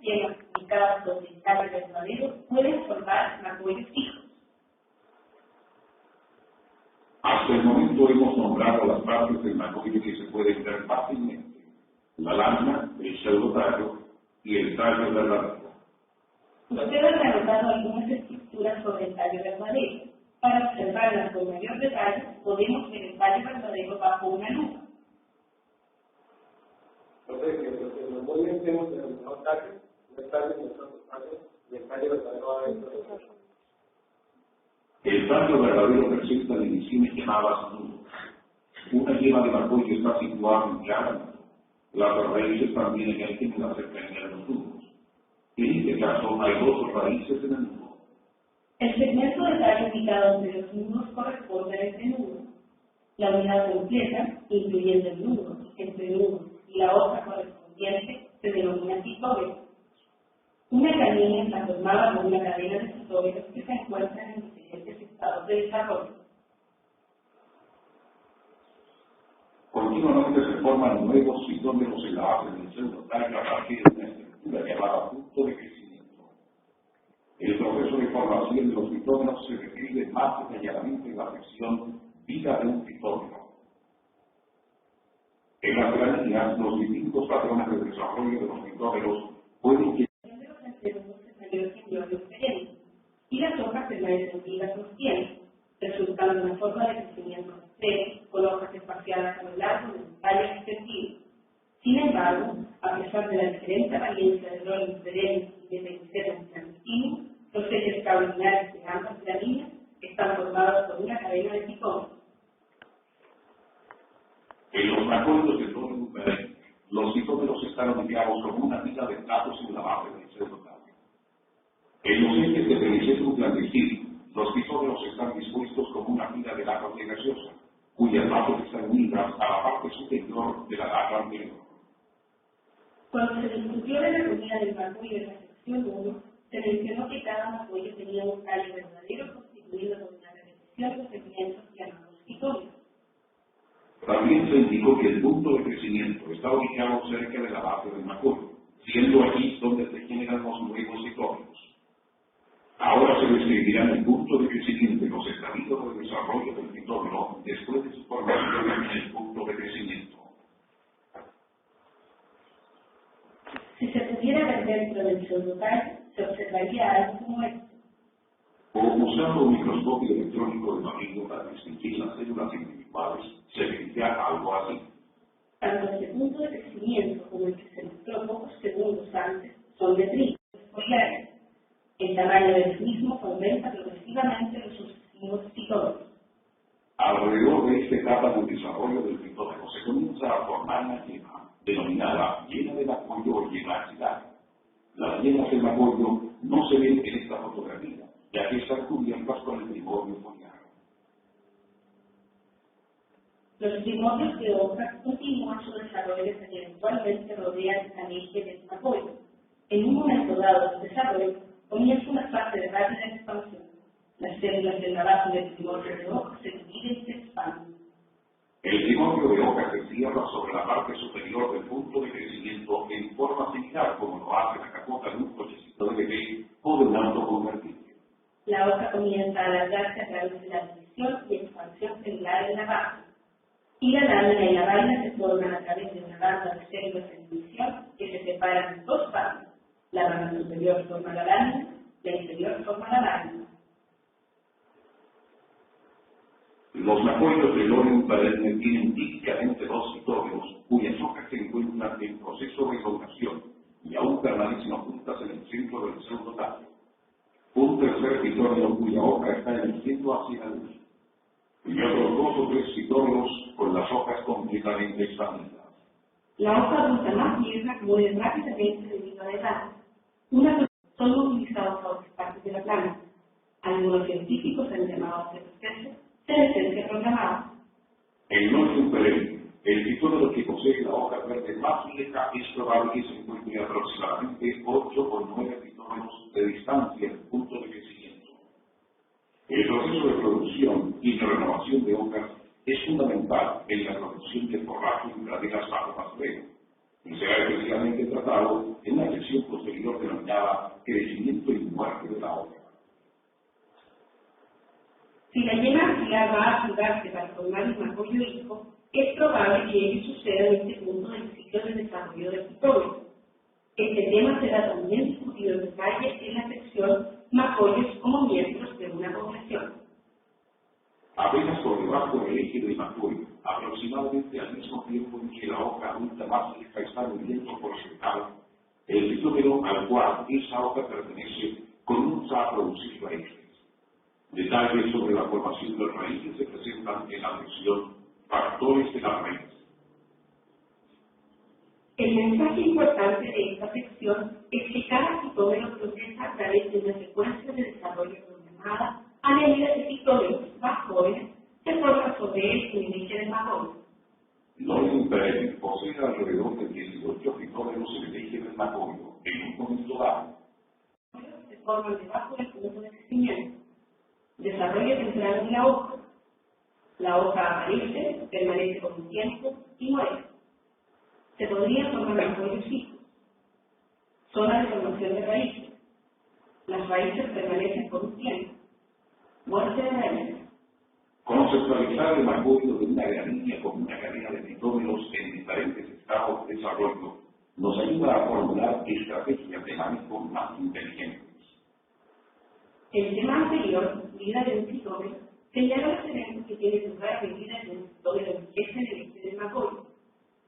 Llenas ubicadas donde el tallo verdadero pueden formar magollos fijos. Hasta el momento hemos nombrado las partes del magollo que se pueden ver fácilmente: la lámina, el pseudotallo y el tallo verdadero. Ustedes han anotado algunas estructuras sobre el tallo verdadero. Para observarlas con mayor detalle, podemos ver el tallo verdadero bajo una lupa. Entonces, que los muy bien tenemos el mejor tallo, el tallo de nuestros tallos, y el tallo verdadero adentro de nosotros. El tallo verdadero presenta divisiones llamadas nudos. Una yema de magollo está situada en cada nudo. Las raíces también emergen en la cercanía de los nudos. En este caso, hay dos raíces en el nudo. El segmento de tallo ubicado entre los nudos corresponde a este nudo. La unidad completa, incluyendo el nudo, entre nudos y la hoja correspondiente, se denomina citómero. Una camina está formada por una cadena de citómeros que se encuentran en diferentes estados de desarrollo. Continuamente se forman nuevos citómeros en la base del pseudotallo a partir de una estructura llamada punto de crecimiento. El proceso de formación de los citómeros se describe más detalladamente en la sección vida de un citómero. En las gramíneas, los distintos patrones de desarrollo de los citómeros pueden llegar y las hojas permanecen vivas los tiempos, resultando una forma de crecimiento extremo con hojas espaciadas a lo largo de un tallo extendido. Sin embargo, a pesar de la diferente apariencia de roles diferentes y de pedicelos clandestinos, los ejes caulinares de ambas gramíneas están formados por una cadena de citómeros. En los magollos de todo el los citómeros están ubicados como una fila de datos en la base del pseudotallo. En los ejes de pedicelo clandestino, los citómeros están dispuestos como una fila de latas de gaseosa, cuyas bases están unidas a la parte superior de la lata anterior. Cuando se discutió de la comida del magollo en la sección 1, se mencionó que cada magollo tenía un tallo verdadero constituido por una repetición de segmentos llamados citómeros. También se indicó que el punto de crecimiento está ubicado cerca de la base del magollo, siendo aquí donde se generan los nuevos citómeros. Ahora se describirán el punto de crecimiento y los estadios de desarrollo del citómero después de su formación en el punto de crecimiento. Si se pudiera ver dentro del pseudotallo, se observaría algo como esto. O usando un microscopio electrónico de maligno para distinguir las células individuales, se vería algo así. Tanto este punto de crecimiento como el que se mostró pocos segundos antes son detríticos foliares. El tamaño de los mismos aumenta progresivamente en los sucesivos citómeros. Alrededor de esta etapa del desarrollo del citómero se comienza a formar una yema, denominada yema de magollo o yema axilar. Las yemas del magollo no se ven en esta fotografía, ya que están cubiertas con el primordio foliar. Los primordios de hojas continúan su desarrollo hasta que eventualmente rodean el eje del magollo. En un momento dado del desarrollo, comienza una fase de rápida expansión. Las células de la base del primordio de hoja se dividen y se expanden. El primordio de hoja se cierra sobre la parte superior del punto de crecimiento en forma similar como lo hace la capota de un cochecito de bebé o de un auto convertible. La hoja comienza a alargarse a través de la división y expansión celular en la base. Y la lámina y la vaina se forman a través de una banda de células en división que se separan en dos bandas. La banda superior forma la lámina, la inferior forma la vaina. Los magollos de Lorium perenne tienen típicamente dos citómeros cuyas hojas se encuentran en proceso de elongación y aún permanecen ocultas en el centro del pseudotallo. Un tercer citómero cuya hoja está en el centro hacia la luz, y otros dos o tres citómeros con las hojas completamente expandidas. La hoja adulta más vieja muere rápidamente debido a la edad. Unas son utilizados a otras partes de la planta. Algunos científicos han llamado a este proceso senescencia programada. En Lorium perenne, el citómero que posee la hoja verde más vieja es probable que se encuentre aproximadamente 8 o 9 citómeros de distancia del punto de crecimiento. El proceso de producción y de renovación de hojas es fundamental en la producción de forraje y praderas bajo pastoreo, y será especialmente tratado en una sección posterior denominaba crecimiento y muerte de la hoja. Si la yema axilar va a ayudarse para formar un macoyo hijo, es probable que ello suceda en este punto del ciclo de desarrollo del citómero. Este tema será también discutido en detalle en la sección macoyos como miembros de una población. Apenas por debajo del eje del macoyo, aproximadamente al mismo tiempo en que la hoja adulta más vieja está muriendo por separado, el citómero al cual esa hoja pertenece comienza a producir raíces. Detalles sobre la formación de las raíces se presentan en la sección factores de la raíz. El mensaje importante de esta sección es que cada citómero procesa a través de una secuencia de desarrollo programada a medida que citómeros más jóvenes se forman sobre él en el eje del macoyo. Loren Perez posee alrededor de 18 citómeros en el eje del macoyo en un momento dado. Se forman debajo del punto de crecimiento. Desarrollo temprano de la hoja. La hoja aparece, permanece por un tiempo y muere. Se podría formar macoyos hijos. Zona de formación de raíces. Las raíces permanecen por un tiempo. Muerte de raíces. Conceptualizar el macoyo de una gramínea como una cadena de citómeros en diferentes estados de desarrollo nos ayuda a formular estrategias de manejo más inteligentes. El tema anterior, vida de un citómero, señala los eventos que tienen lugar en vida de un citómero que es en el eje del macoyo.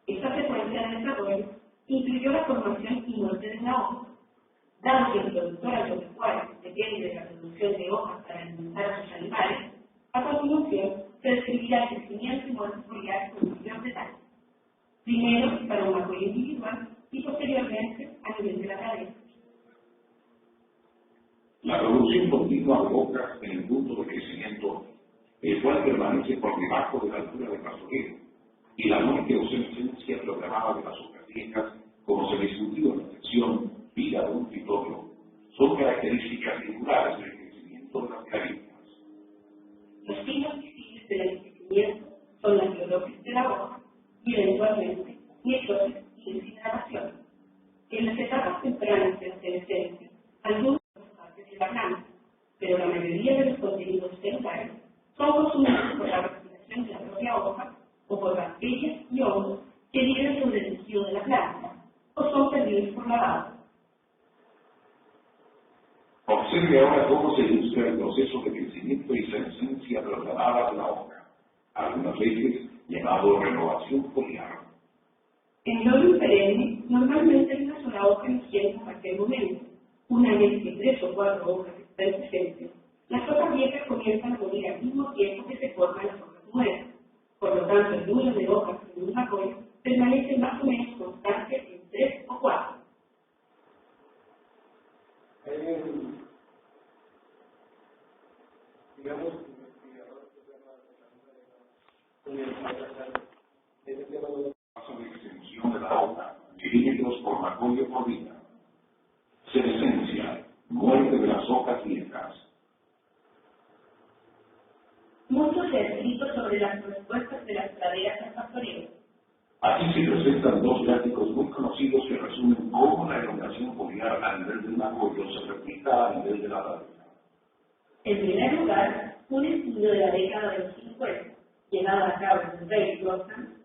Esta secuencia de desarrollo incluyó la formación y muerte de la hoja. Dado que el productor agropecuario depende de la producción de hojas para alimentar a sus animales, a continuación se describirá el crecimiento y muerte foliar con mayor detalle. Primero para un macoyo individual y posteriormente a nivel de la cadena. La producción continua de hojas en el punto de crecimiento, el cual permanece por debajo de la altura del pastoreo, y la muerte o senescencia programada de las hojas viejas, como se discutió en la sección vida de un citómero, son características singulares del crecimiento de las gramíneas. Los signos visibles del envejecimiento son la clorosis de la hoja y eventualmente necrosis y desintegración. En las etapas tempranas de la senescencia, algunas partes de la planta, pero la mayoría de los contenidos celulares son consumidos por la respiración de la propia hoja o por bacterias y hongos que viven sobre el tejido de la planta o son perdidos por lavado. Observe ahora cómo se ilustra el proceso de crecimiento y senescencia trasladada de la hoja, algunas veces llamado renovación foliar. En lolo perenne, normalmente hay una sola hoja emergiente en cualquier momento. Una vez que 3 o 4 hojas están presentes, las hojas viejas comienzan a morir al mismo tiempo que se forman las hojas nuevas. Por lo tanto, el número de hojas en un macoyo permanece más o menos constante en 3 o 4. Digamos, Paso de extensión de la hoja, milímetros por macoyo por día. Senescencia, muerte de las hojas viejas. Mucho se ha escrito sobre las respuestas de las praderas al pastoreo. Aquí se presentan dos gráficos muy conocidos que resumen cómo la elongación foliar a nivel del macoyo se replica a nivel de la pradera. En primer lugar, un estudio de la década de los 50, llevado a cabo en Ray Grossman,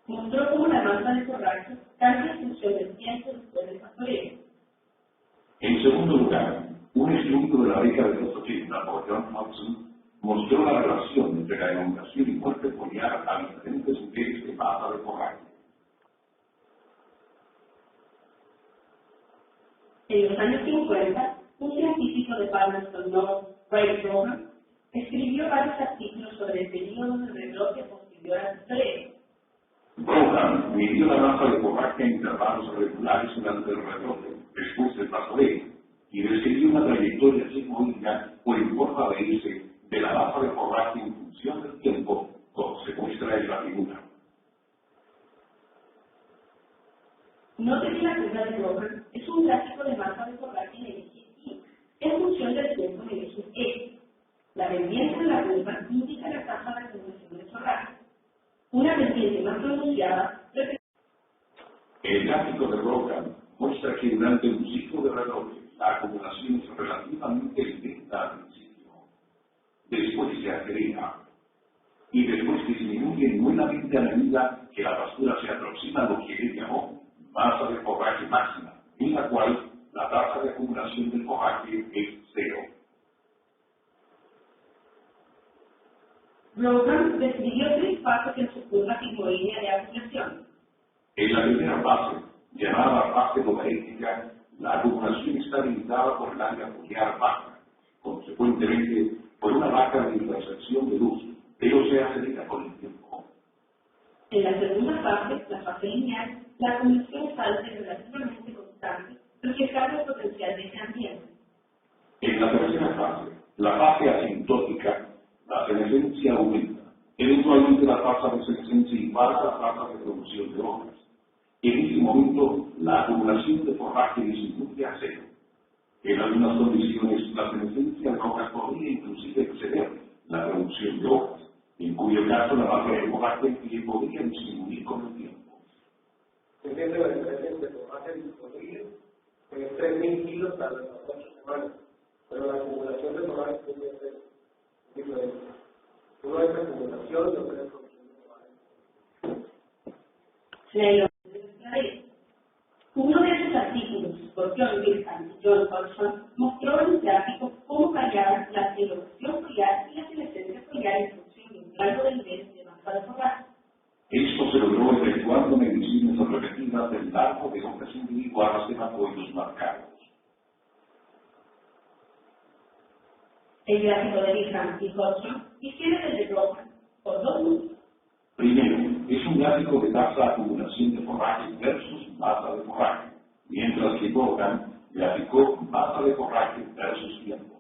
mostró cómo la masa de forraje cambia en función del tiempo después del pastoreo. En segundo lugar, un estudio de la década de los 80 por John Hudson mostró la relación entre la elongación y muerte foliar a diferentes niveles de masa de forraje. En los años 50, un científico de Palmerston North, Ray Grossman, escribió varios artículos sobre el periodo de rebrote posterior al pastoreo. Brogan midió la masa de forraje en intervalos regulares durante el rebrote, después del pastoreo, y describió una trayectoria sigmoidal por en forma de irse de la masa de forraje en función del tiempo, como se muestra en la figura. Note que la curva de Grossman es un gráfico de masa de forraje en el eje Y, en función del tiempo en el eje X. La pendiente de la curva indica la tasa de acumulación de forraje. Una pendiente más pronunciada representa. El gráfico de Brogan muestra que durante un ciclo de rebrote, después se acelera y después disminuye nuevamente a medida que la pastura se aproxima a lo que él llamó masa de forraje máxima, en la cual la tasa de acumulación del forraje es cero. Rohan describió 3 fases en su curva sigmoidea de acumulación. En la primera fase, llamada fase logarítmica, la acumulación está limitada por el área foliar baja, consecuentemente por una baja de intersección de luz, pero se acelera con el tiempo. En la segunda fase, la fase lineal, la acumulación es alta y relativamente constante, reflejando el potencial de ese ambiente. En la tercera fase, la fase asintótica, la senescencia aumenta. Eventualmente la tasa de senescencia iguala a la tasa de producción de hojas. En ese momento, la acumulación de forraje disminuye a cero. En algunas condiciones, la senescencia de hojas podría inclusive exceder la producción de hojas, en cuyo caso la masa de forraje podría disminuir con el tiempo. ¿Se entiende la diferencia entre forraje disponible? Que es 3.000 kilos para las 8 semanas, pero la acumulación de forraje puede ser diferente. Uno es acumulación y otro es producción de forraje. Uno de sus artículos, por John Wilson y John Hodgson, mostró en un gráfico cómo variaban la erogación foliar y la senescencia foliar en función de un rango de nivel de masa de forraje. Esto se logró efectuando mediciones repetidas del largo de hojas individuales de macoides marcados. El gráfico de Wilson y Hodgson difiere del de Rohan por 2 motivos. Primero, es un gráfico de tasa de acumulación de forraje versus masa de forraje, mientras que Rohan graficó masa de forraje versus tiempo.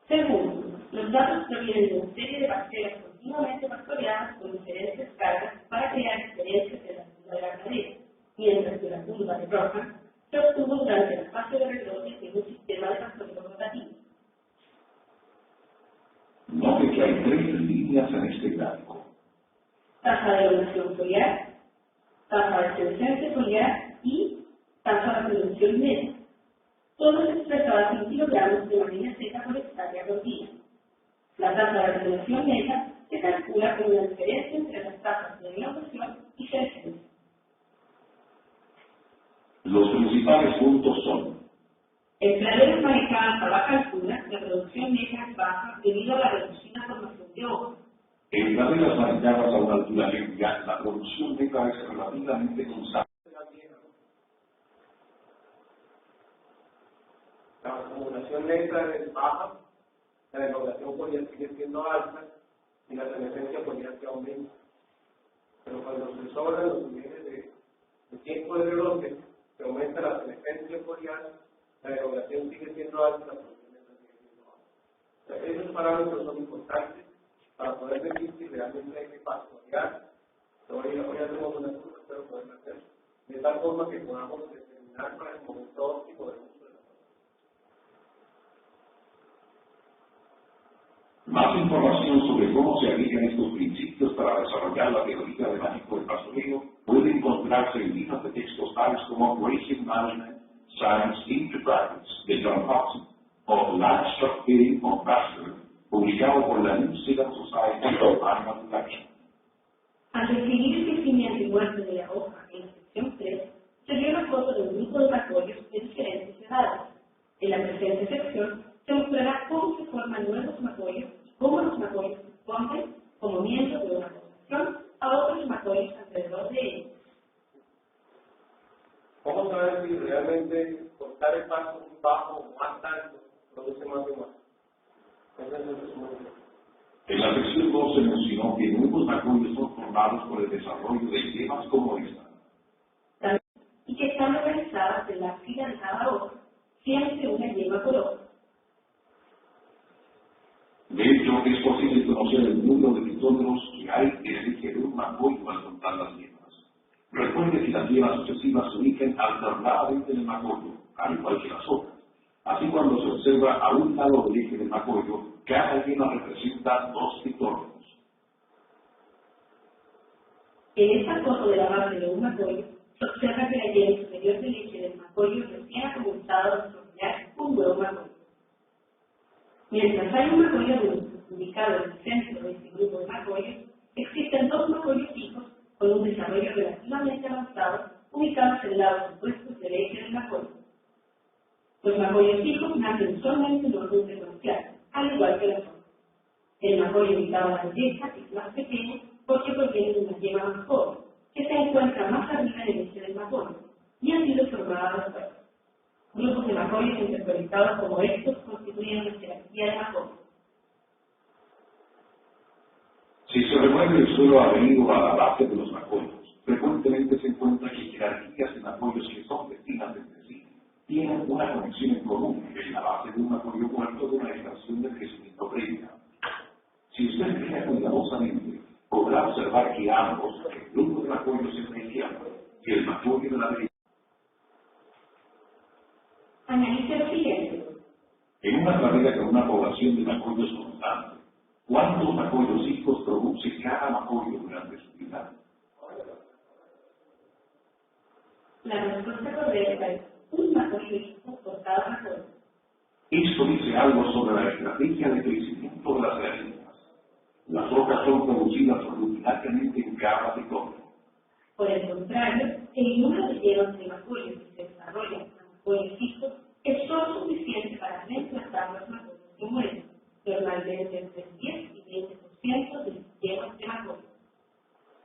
Segundo, los datos provienen de una serie de bacterias continuamente pastoreadas con diferentes cargas para crear diferencias en la curva de la cadera, mientras que la curva de Rohan se obtuvo durante la fase de rebrote en un sistema de pastoreo rotativo. Note que hay 3 líneas en este gráfico. Tasa de erogación foliar, tasa de senescencia foliar y tasa de producción media, todas expresadas en kilogramos de manera seca por hectárea por día. La tasa de producción media se calcula con la diferencia entre las tasas de erogación y senescencia. Los principales puntos son: en praderas manejadas a baja altura, la producción media es baja debido a la reducida formación de hojas. en praderas manejadas a una altura media, la producción neta es relativamente constante. La acumulación neta es baja, la erogación foliar sigue siendo alta y la senescencia foliar se aumenta. Pero cuando se sobran los niveles de tiempo de rebrote, se aumenta la senescencia foliar, la erogación sigue siendo alta y la producción neta sigue siendo baja. O sea, esos parámetros son importantes para poder decir si realmente hay que pastorear. Hoy hacemos una curva, espero poder hacer, de tal forma que podamos determinar para el momento óptimo del uso de la pastura. Más información sobre cómo se aplican estos principios para desarrollar la teoría de manejo del pastoreo puede encontrarse en libros de textos tales como Grazing Management Science into Practice de John Hodgson o Livestock Feeding on Pasture, publicado por la New Zealand Society of Animal Production. Al describir el crecimiento y muerte de la hoja en la sección 3, se vio una foto de un grupo de macolios de diferentes edades. En la presente sección se mostrará cómo se forman nuevos macolios y cómo los macolios responden como miembros de una población a otros macolios alrededor de ellos. ¿Cómo saber si realmente cortar el pasto muy bajo o más alto produce más de más? Ese es el resumen. En la sección 2 se mencionó que nuevos macolios son formados por el desarrollo de yemas como esta. Y que están organizadas en la fila de cada hoja, siempre una yema por hoja. De hecho, es posible conocer el número de pitómeros que hay en el eje de un macoyo al contar las yemas. Recuerde que las yemas sucesivas se ubican alternadamente en el macoyo, al igual que las hojas. Así, cuando se observa a un lado del eje del macoyo, cada yema representa 2 pitómeros. En esta foto de la base de un macoyo, se observa que la yema superior del eje del macoyo recién ha comenzado a desarrollar un nuevo macoyo. Mientras hay un macoyo adulto, ubicado en el centro de este grupo de macoyos, existen dos macoyos hijos con un desarrollo relativamente avanzado, ubicados en lados opuestos del eje del macoyo. Los macoyos hijos nacen solamente en orden secuencial, al igual que las hojas. El macoyo ubicado a la derecha es más pequeño porque proviene de una yema más joven, que se encuentra más arriba del eje del macoyo, y ha sido formada después. Grupos de macoyos interconectados como estos constituyen la jerarquía de macoyos. Si se remueve el suelo adherido a la base de los macoyos, frecuentemente se encuentra que jerarquías de macoyos que son vecinas entre sí tienen una conexión en común en la base de un macoyo muerto de una estación de crecimiento previa. Si usted mira cuidadosamente, podrá observar que ambos, el grupo de macoyos en la izquierda y el macoyo de la derecha, Analice lo siguiente. en una pradera con una población de macoyos constante, ¿cuántos macoyos hijos produce cada macoyo durante su vida? La respuesta correcta es un macoyo hijo por cada macoyo. Esto dice algo sobre la estrategia de crecimiento de las gallinas. Las hojas son producidas rutinariamente en capas de cobre. Por el contrario, el número de yemas de macoyos que se desarrollan en macoyos hijos es solo suficiente para reemplazar los macoyos que mueren, normalmente entre el 10 y 20% de las yemas de macoyos.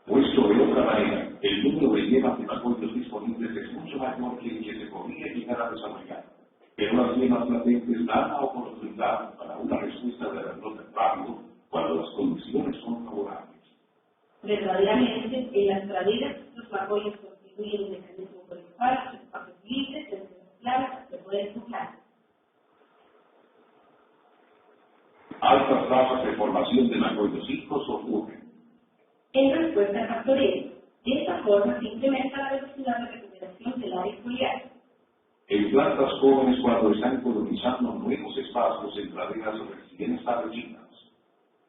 Puesto de otra manera, el número de yemas de macoyos disponibles es mucho mayor que el que se podría llegar a desarrollar, pero las yemas latentes dan la oportunidad para una respuesta de rebrote rápido cuando las condiciones son favorables. Verdaderamente, en las praderas, los macoyos constituyen un mecanismo por el cual los espacios libres entre las plagas se pueden poblar. Altas tasas de formación de macoyos hijos ocurren. En respuesta al pastoreo, de esta forma se incrementa la velocidad de recuperación del área foliar. En plantas jóvenes cuando están colonizando nuevos espacios en praderas recién establecidas.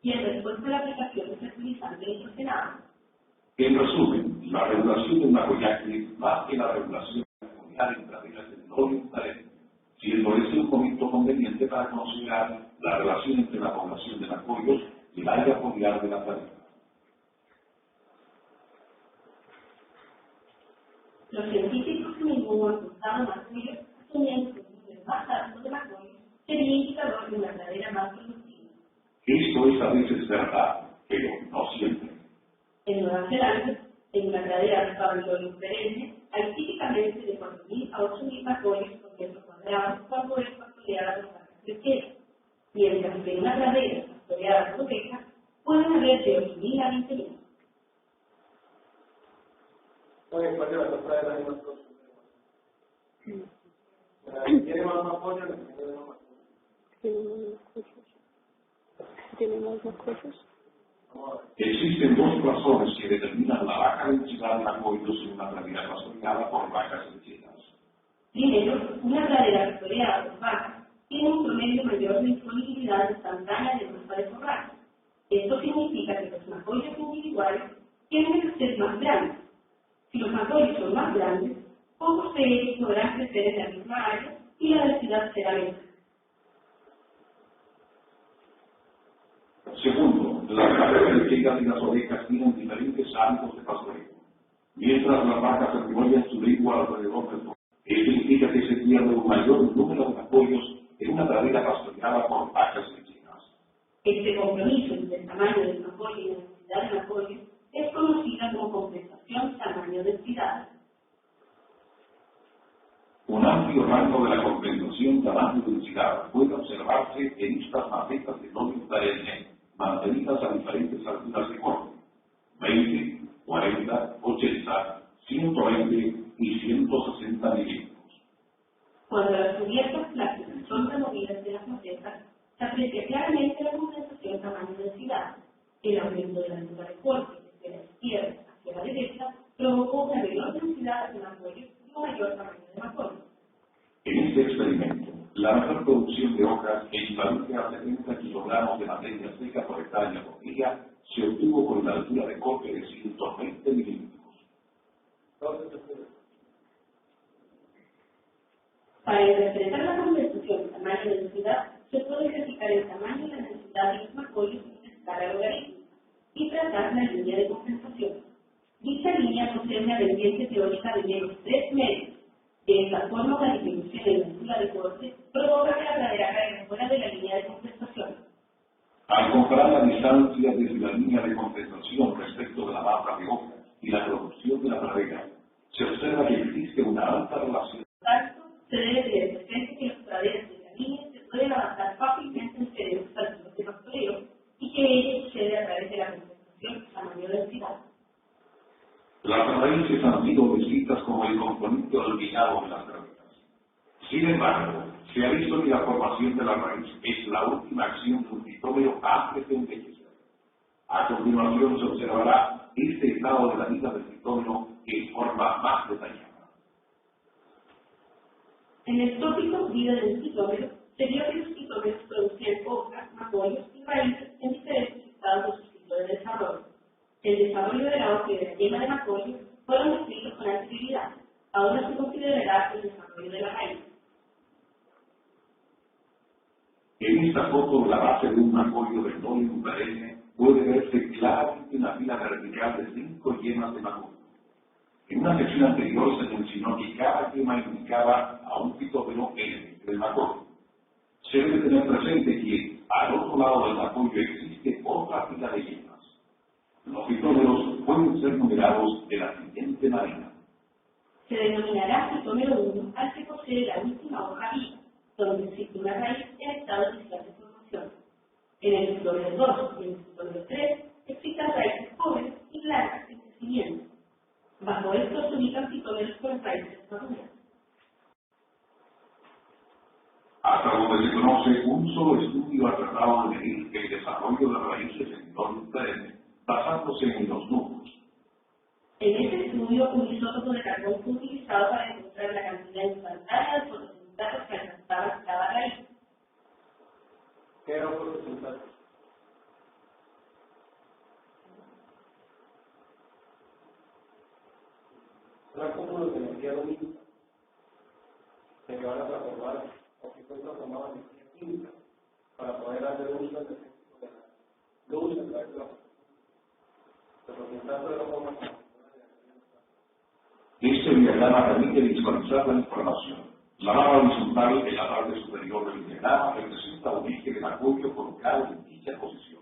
Y en respuesta a la aplicación de fertilizantes nitrogenados. En resumen, la regulación de un macoyaje más que la regulación foliar en praderas del óleo talento, siendo ese un momento conveniente para considerar la relación entre la población de macoyos y el área foliar de la pradera. Los científicos a menudo han buscado macoyos asumiendo que un número más alto de macoyos sería indicador de una pradera más productiva. Esto es a veces verdad, pero no siempre. En Nueva Zelanda, en una pradera de pabellón perenne, hay típicamente de 4.000 a 8.000 macoyos por metro cuadrado cuando es pastoreada por vacas lecheras, mientras que en una pradera pastoreada por ovejas pueden haber de 8.000 a 20.000. Oye, ¿cuál de las dos praderas hay más producción? La que tiene más macoyo, la que tiene más macoyo. ¿Tiene más macoyos? Existen dos razones que determinan la baja densidad de macoyos en una pradera pastoreada por vacas lecheras. Primero, una pradera pastoreada por vacas tiene un promedio mayor de disponibilidad instantánea de masa de forraje. Esto significa que los macoyos individuales tienden a ser más grandes. Si los macoyos son más grandes, pocos de ellos podrán crecer en la misma área y la densidad será menor. Segundo, las vacas lecheras y las ovejas tienen diferentes hábitos de pastoreo. Mientras las vacas se revuelven su lengua alrededor del tronco, esto implica que se pierde un mayor número de macoyos en una pradera pastoreada por vacas lecheras. Este compromiso entre el tamaño del macoyo y la densidad de macoyo es conocida como compensación tamaño-densidad. Un amplio rango de la compensación tamaño-densidad puede observarse en estas macetas de óleo perenne mantenidas a diferentes alturas de corte, 20, 40, 80, 120 y 160 milímetros. Cuando las cubiertas plásticas son removidas de las macetas, se aprecia claramente la compensación tamaño-densidad. El aumento de la altura de corte desde la izquierda hacia la derecha provocó una menor densidad de macoyo y un mayor tamaño de macoyo. En este experimento, la mejor producción de hojas equivalente a 70 kilogramos de materia seca por hectárea por día se obtuvo con una altura de corte de 120 milímetros. Para interpretar la compensación tamaño-densidad, se puede verificar el tamaño y la densidad de los macoyos pendiente teórica de menos 3 metros. De esta forma, la disminución en la altura de corte provoca que la pradera caiga fuera de la línea de compensación. Al comparar la distancia desde la línea de compensación respecto de la masa de hoja y la producción de la pradera, se observa que existe una alta relación. Por tanto, se debe tener presente que las praderas de la línea se pueden avanzar fácilmente en diferentes alturas de pastoreo y que ello sucede a través de la compensación a mayor densidad. Las raíces han sido descritas como el componente olvidado de las praderas. Sin embargo, se ha visto que la formación de la raíz es la última acción de un fitómero antes de envejecer. A continuación se observará este estado de la vida del fitómero en forma más detallada. En el tópico vida del fitómero, se vio que los fitómeros producían hojas, magollos y raíces en diferentes estados de su ciclo de desarrollo. El desarrollo de la hoja y de la yema de magolio fueron descritos con anterioridad. Ahora se considerará el desarrollo de la raíz. En esta foto, la base de un magolio de Dolium perenne puede verse claramente una fila vertical de 5 yemas de magolio. En una sección anterior se mencionó que cada yema indicaba a un fitómero en el magolio. Se debe tener presente que al otro lado del magolio existe otra fila de yemas. Los fitómeros pueden ser numerados de la siguiente manera. Se denominará fitómero 1 al que posee la última hoja viva, donde existe una raíz en estado inicial de formación. En el fitómero 2 y en el fitómero 3 existen raíces jóvenes y largas en crecimiento. Bajo esto se ubican fitómeros con raíces maduras. Hasta donde se conoce, un solo estudio ha tratado de medir el desarrollo de raíces en Dolium perenne, basándose en los núcleos. En este estudio, un isótopo de carbón fue utilizado para encontrar la cantidad instantánea de fotosintatos que alcanzaba cada raíz. ¿Qué era fotosintatos? Son cúmulos de energía lumínica que van a transformar o que son transformados en energía química para poder hacer uso del efecto de la luz a través de la fotosintatos. Los fotosintatos de la forma Este diagrama permite visualizar la información. La barra horizontal en la parte superior del diagrama representa un eje de magolio colocado en dicha posición.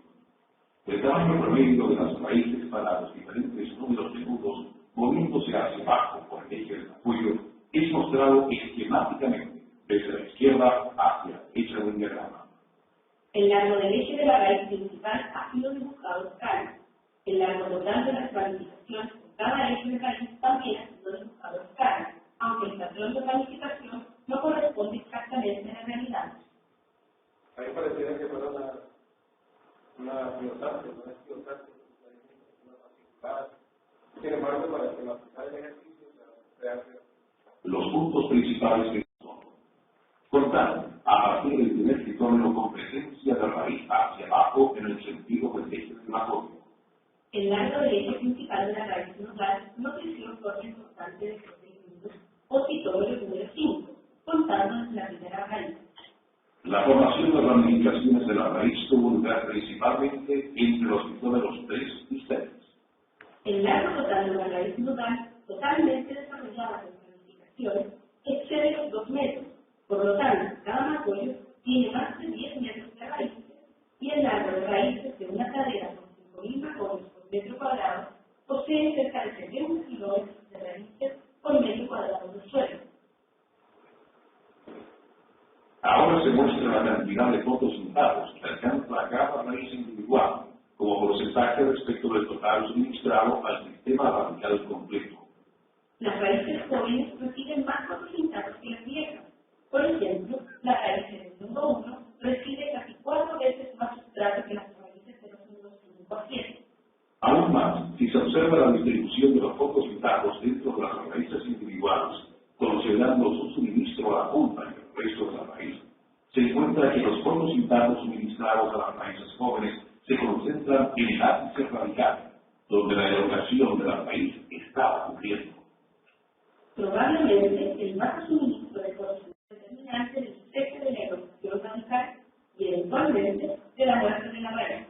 El tamaño promedio de las raíces para los diferentes números de nudos moviéndose hacia abajo por el eje del magolio es mostrado esquemáticamente desde la izquierda hacia la derecha del diagrama. El largo del eje de la raíz principal ha sido dibujado en escala. El largo total de las ramificaciones de cada eje de raíz también ha sido dibujado en escala, aunque el patrón de ramificación no corresponde exactamente a la realidad. A mí pareciera que fuera una pilotaje, no es pilotaje, una facilitada. Sin embargo, para esquematizar el ejercicio se hace. Los puntos principales son: cortar a partir del primer fitómero con presencia de raíz hacia abajo en el sentido del eje del magolio. El largo del eje principal de la raíz nodal no creció en forma importante de proteínas o fitómero número 5, contando desde la primera raíz. La formación de ramificaciones de la raíz tuvo lugar principalmente entre los fitómeros 3 y 6. El largo total de la raíz nodal, totalmente desarrollada con ramificaciones, excede los 2 metros. Por lo tanto, cada magolio tiene más de 10 metros de raíces y el largo de raíces de una cadera con 5.000 magolios por metro cuadrado posee cerca de 70 kilómetros de raíces por metro cuadrado de suelo. Ahora se muestra la cantidad de fotosintatos que alcanza a cada raíz individual como porcentaje respecto del total suministrado al sistema radical completo. Las raíces jóvenes reciben más fotosintatos que las viejas. Por ejemplo, la raíz del nudo 1 recibe casi 4 veces más sustrato que las raíces de los nudos 5 a 7. Aún más, si se observa la distribución de los fotosintatos dentro de las raíces individuales, considerando su suministro a la punta y el resto de la raíz, se encuentra que los fotosintatos suministrados a las raíces jóvenes se concentran en el ápice radical, donde la elongación de la raíz está ocurriendo. Probablemente el bajo suministro de fotosintatos es determinante del cese de la elongación radical y eventualmente de la muerte de la raíz.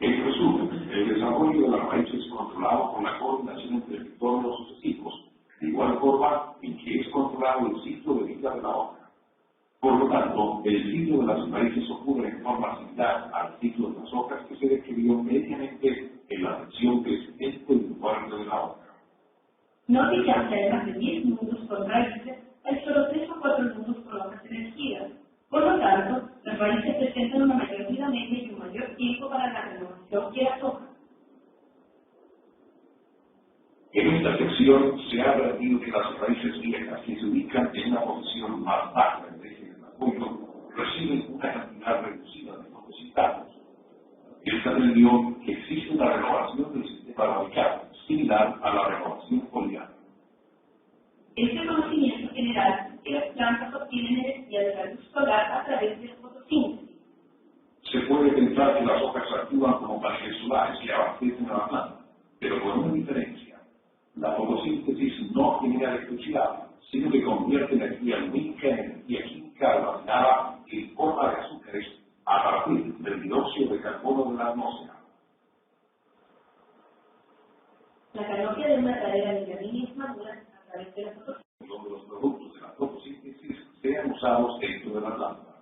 En resumen, el desarrollo de las raíces cabo el ciclo de vida de la hoja. Por lo tanto, el ciclo de las raíces ocurre en forma similar al ciclo de las hojas que se describió previamente en la sección crecimiento y muerte de la hoja. Note que hace además de 10 nudos con raíces, hay solo 3 o 4 nudos con hojas emergidas. Por lo tanto, las raíces presentan una mayor vida media y un mayor tiempo para la renovación que las hojas. En esta sección se ha advertido que las raíces viejas que se ubican en una posición más baja del eje del apoyo reciben una cantidad reducida de fotosintagmas. Esta aprendió que existe una renovación del sistema radical similar a la renovación foliar. Este conocimiento general que las plantas obtienen energía de la luz solar a través de la fotosíntesis. Se puede pensar que las hojas actúan como paneles solares que abastecen a la planta, pero con una diferencia. La fotosíntesis no genera electricidad, sino que convierte energía lumínica en energía química almacenada en forma de azúcares a partir del dióxido de carbono de la atmósfera. La canopia de una cadera de jardines madura a través de la fotosíntesis. Donde los productos de la fotosíntesis sean usados dentro de la planta.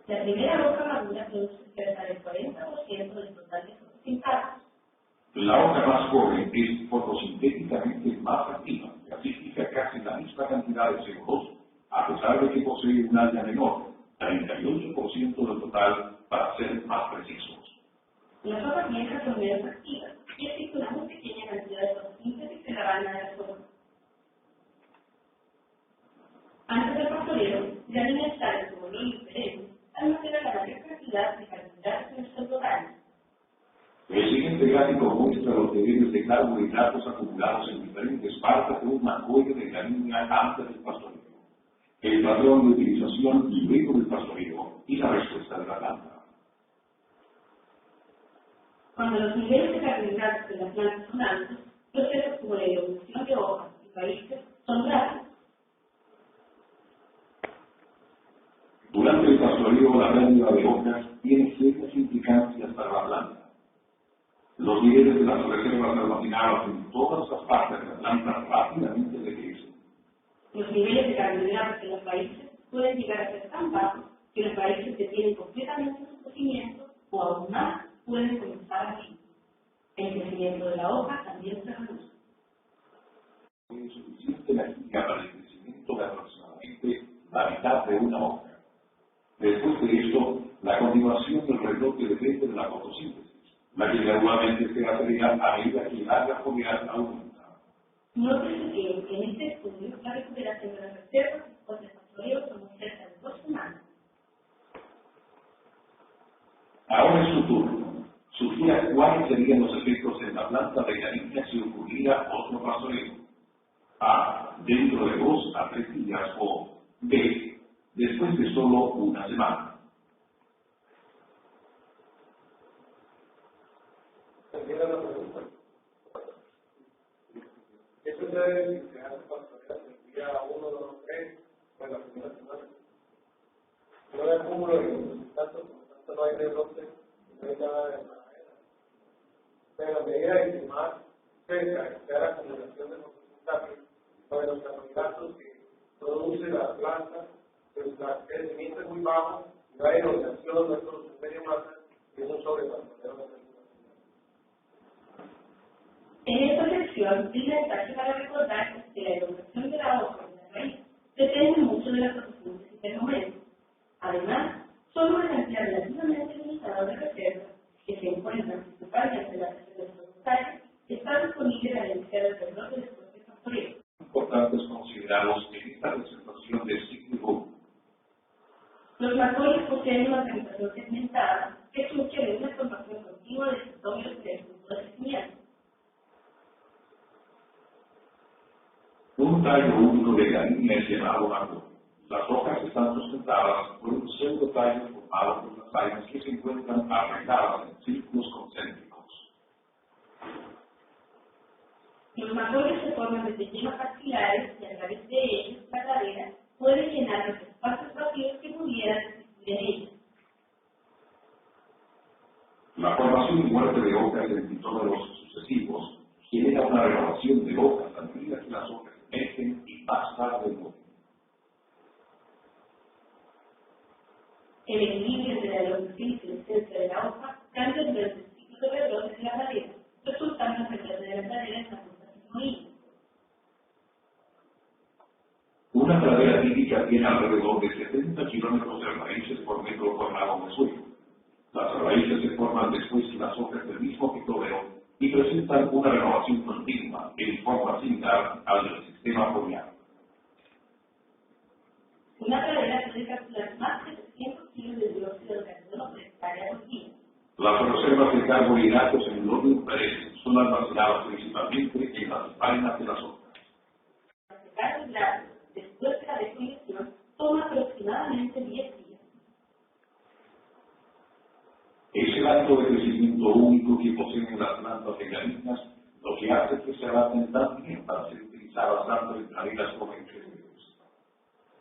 La primera hoja madura produce cerca del 40% del total de fotosintagmas. La hoja más joven es fotosintéticamente más activa, que gasifica casi la misma cantidad de CO2, a pesar de que posee un área menor, 38% del total, para ser más precisos. Las hojas viejas son menos activas y existe una muy pequeña cantidad de fotosíntesis en la banda de las hojas. Antes del pastoreo, gramíneas tales como los diferentes almacenan la mayor cantidad de carbohidratos en sus hogares. El siguiente gráfico muestra los niveles de carbohidratos acumulados en diferentes partes de una joya de gramínea antes del pastoreo, el patrón de utilización luego del pastoreo y la respuesta de la planta. Cuando los niveles de carbohidratos de la planta son altos, procesos como la evolución de hojas y raíces son rápidos. Durante el pastoreo, la pérdida de hojas tiene serias implicancias para la planta. Los niveles de las reservas almacenadas en todas las partes de la planta rápidamente decrecen. Los niveles de carbohidratos en las raíces pueden llegar a ser tan bajos que las raíces detienen completamente su crecimiento o aún más pueden comenzar a morir. El crecimiento de la hoja también se reduce. Es suficiente energía para el crecimiento de aproximadamente la mitad de una hoja. Después de esto, la continuación del rebrote depende de la fotosíntesis, la que gradualmente se acelera a medida que el área foliar aumenta. Nótese que en este estudio la recuperación de las reservas después del pastoreo tomó cerca de 2 semanas. Ahora es su turno. Sugiera cuáles serían los efectos en la planta de gramínea si ocurriera otro pastoreo. A. Dentro de 2 a 3 días o B. Después de solo una semana. ¿Entiendes la pregunta? ¿Qué sucede si se hace pastoreo el día 1, 2, 3 o en la primera semana? No hay acúmulo de tanto, por tanto no hay rebrote, no hay nada de madera. Pero a medida que más cerca está la acumulación de fotosintagmas o de los carbohidratos que produce la planta, pues el crecimiento es muy bajo, no hay erosión, no hay producción media masa y es un sobrepastoreo. En esta sección, el detalle para recordar que la evolución de la hoja y la raíz depende mucho de la fotosíntesis del momento. Además, solo una cantidad relativamente limitada de reservas que se encuentran principalmente en las reservas fotosintásticas está disponible para iniciar el rebrote después del pastoreo. Importantes considerados en esta presentación del ciclo. Los magnolias poseen una organización segmentada que surge de una formación continua de citómeros del punto de crecimiento. Un tallo único de gramínea es llamado magnolia. Las hojas están sustentadas por un pseudotallo formado por las vainas que se encuentran arregladas en círculos concéntricos. Los magnolias se forman desde yemas axilares y a través de ellos la cadera puede llenar los espacios vacíos que pudieran existir en ellas. La formación y muerte de hojas en pitómeros sucesivos genera una renovación de hojas a medida que las hojas más tarde el movimiento. El equilibrio entre la longitud y la esencia de la hoja cambia durante el ciclo de reloj de la pradera, resultando en el de la pradera en la punta sinoína. Una pradera típica tiene alrededor de 70 kilómetros de raíces por metro cuadrado de suelo. Las raíces se forman después de las hojas del mismo pitobeo y presentan una renovación continua en forma similar al del sistema foliar. Una pradera puede capturar más de 300 kilos de dióxido de carbono por hectárea por día. Las reservas de carbohidratos en Lodium perenne son almacenadas principalmente en las vainas de las hojas. Secar los granos después de la defoliación toma aproximadamente 10 días. Es el acto de crecimiento único que poseen las plantas vegetarinas lo que hace que se adapten tan bien para ser utilizadas tanto en praderas como en crecimientos.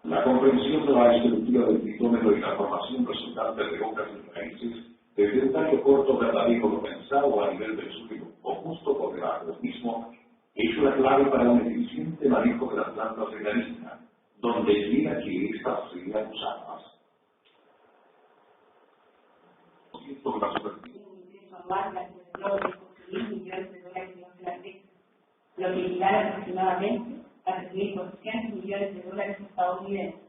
La comprensión de la estructura del pitómero y la formación resultante de hojas y raíces desde un tallo corto verdadero localizado a nivel del suelo o justo por debajo del mismo es la clave para un eficiente manejo de las plantas vegetarinas, donde quiera que éstas sean usadas. Lo que equivale aproximadamente a 3.400 millones de dólares estadounidenses.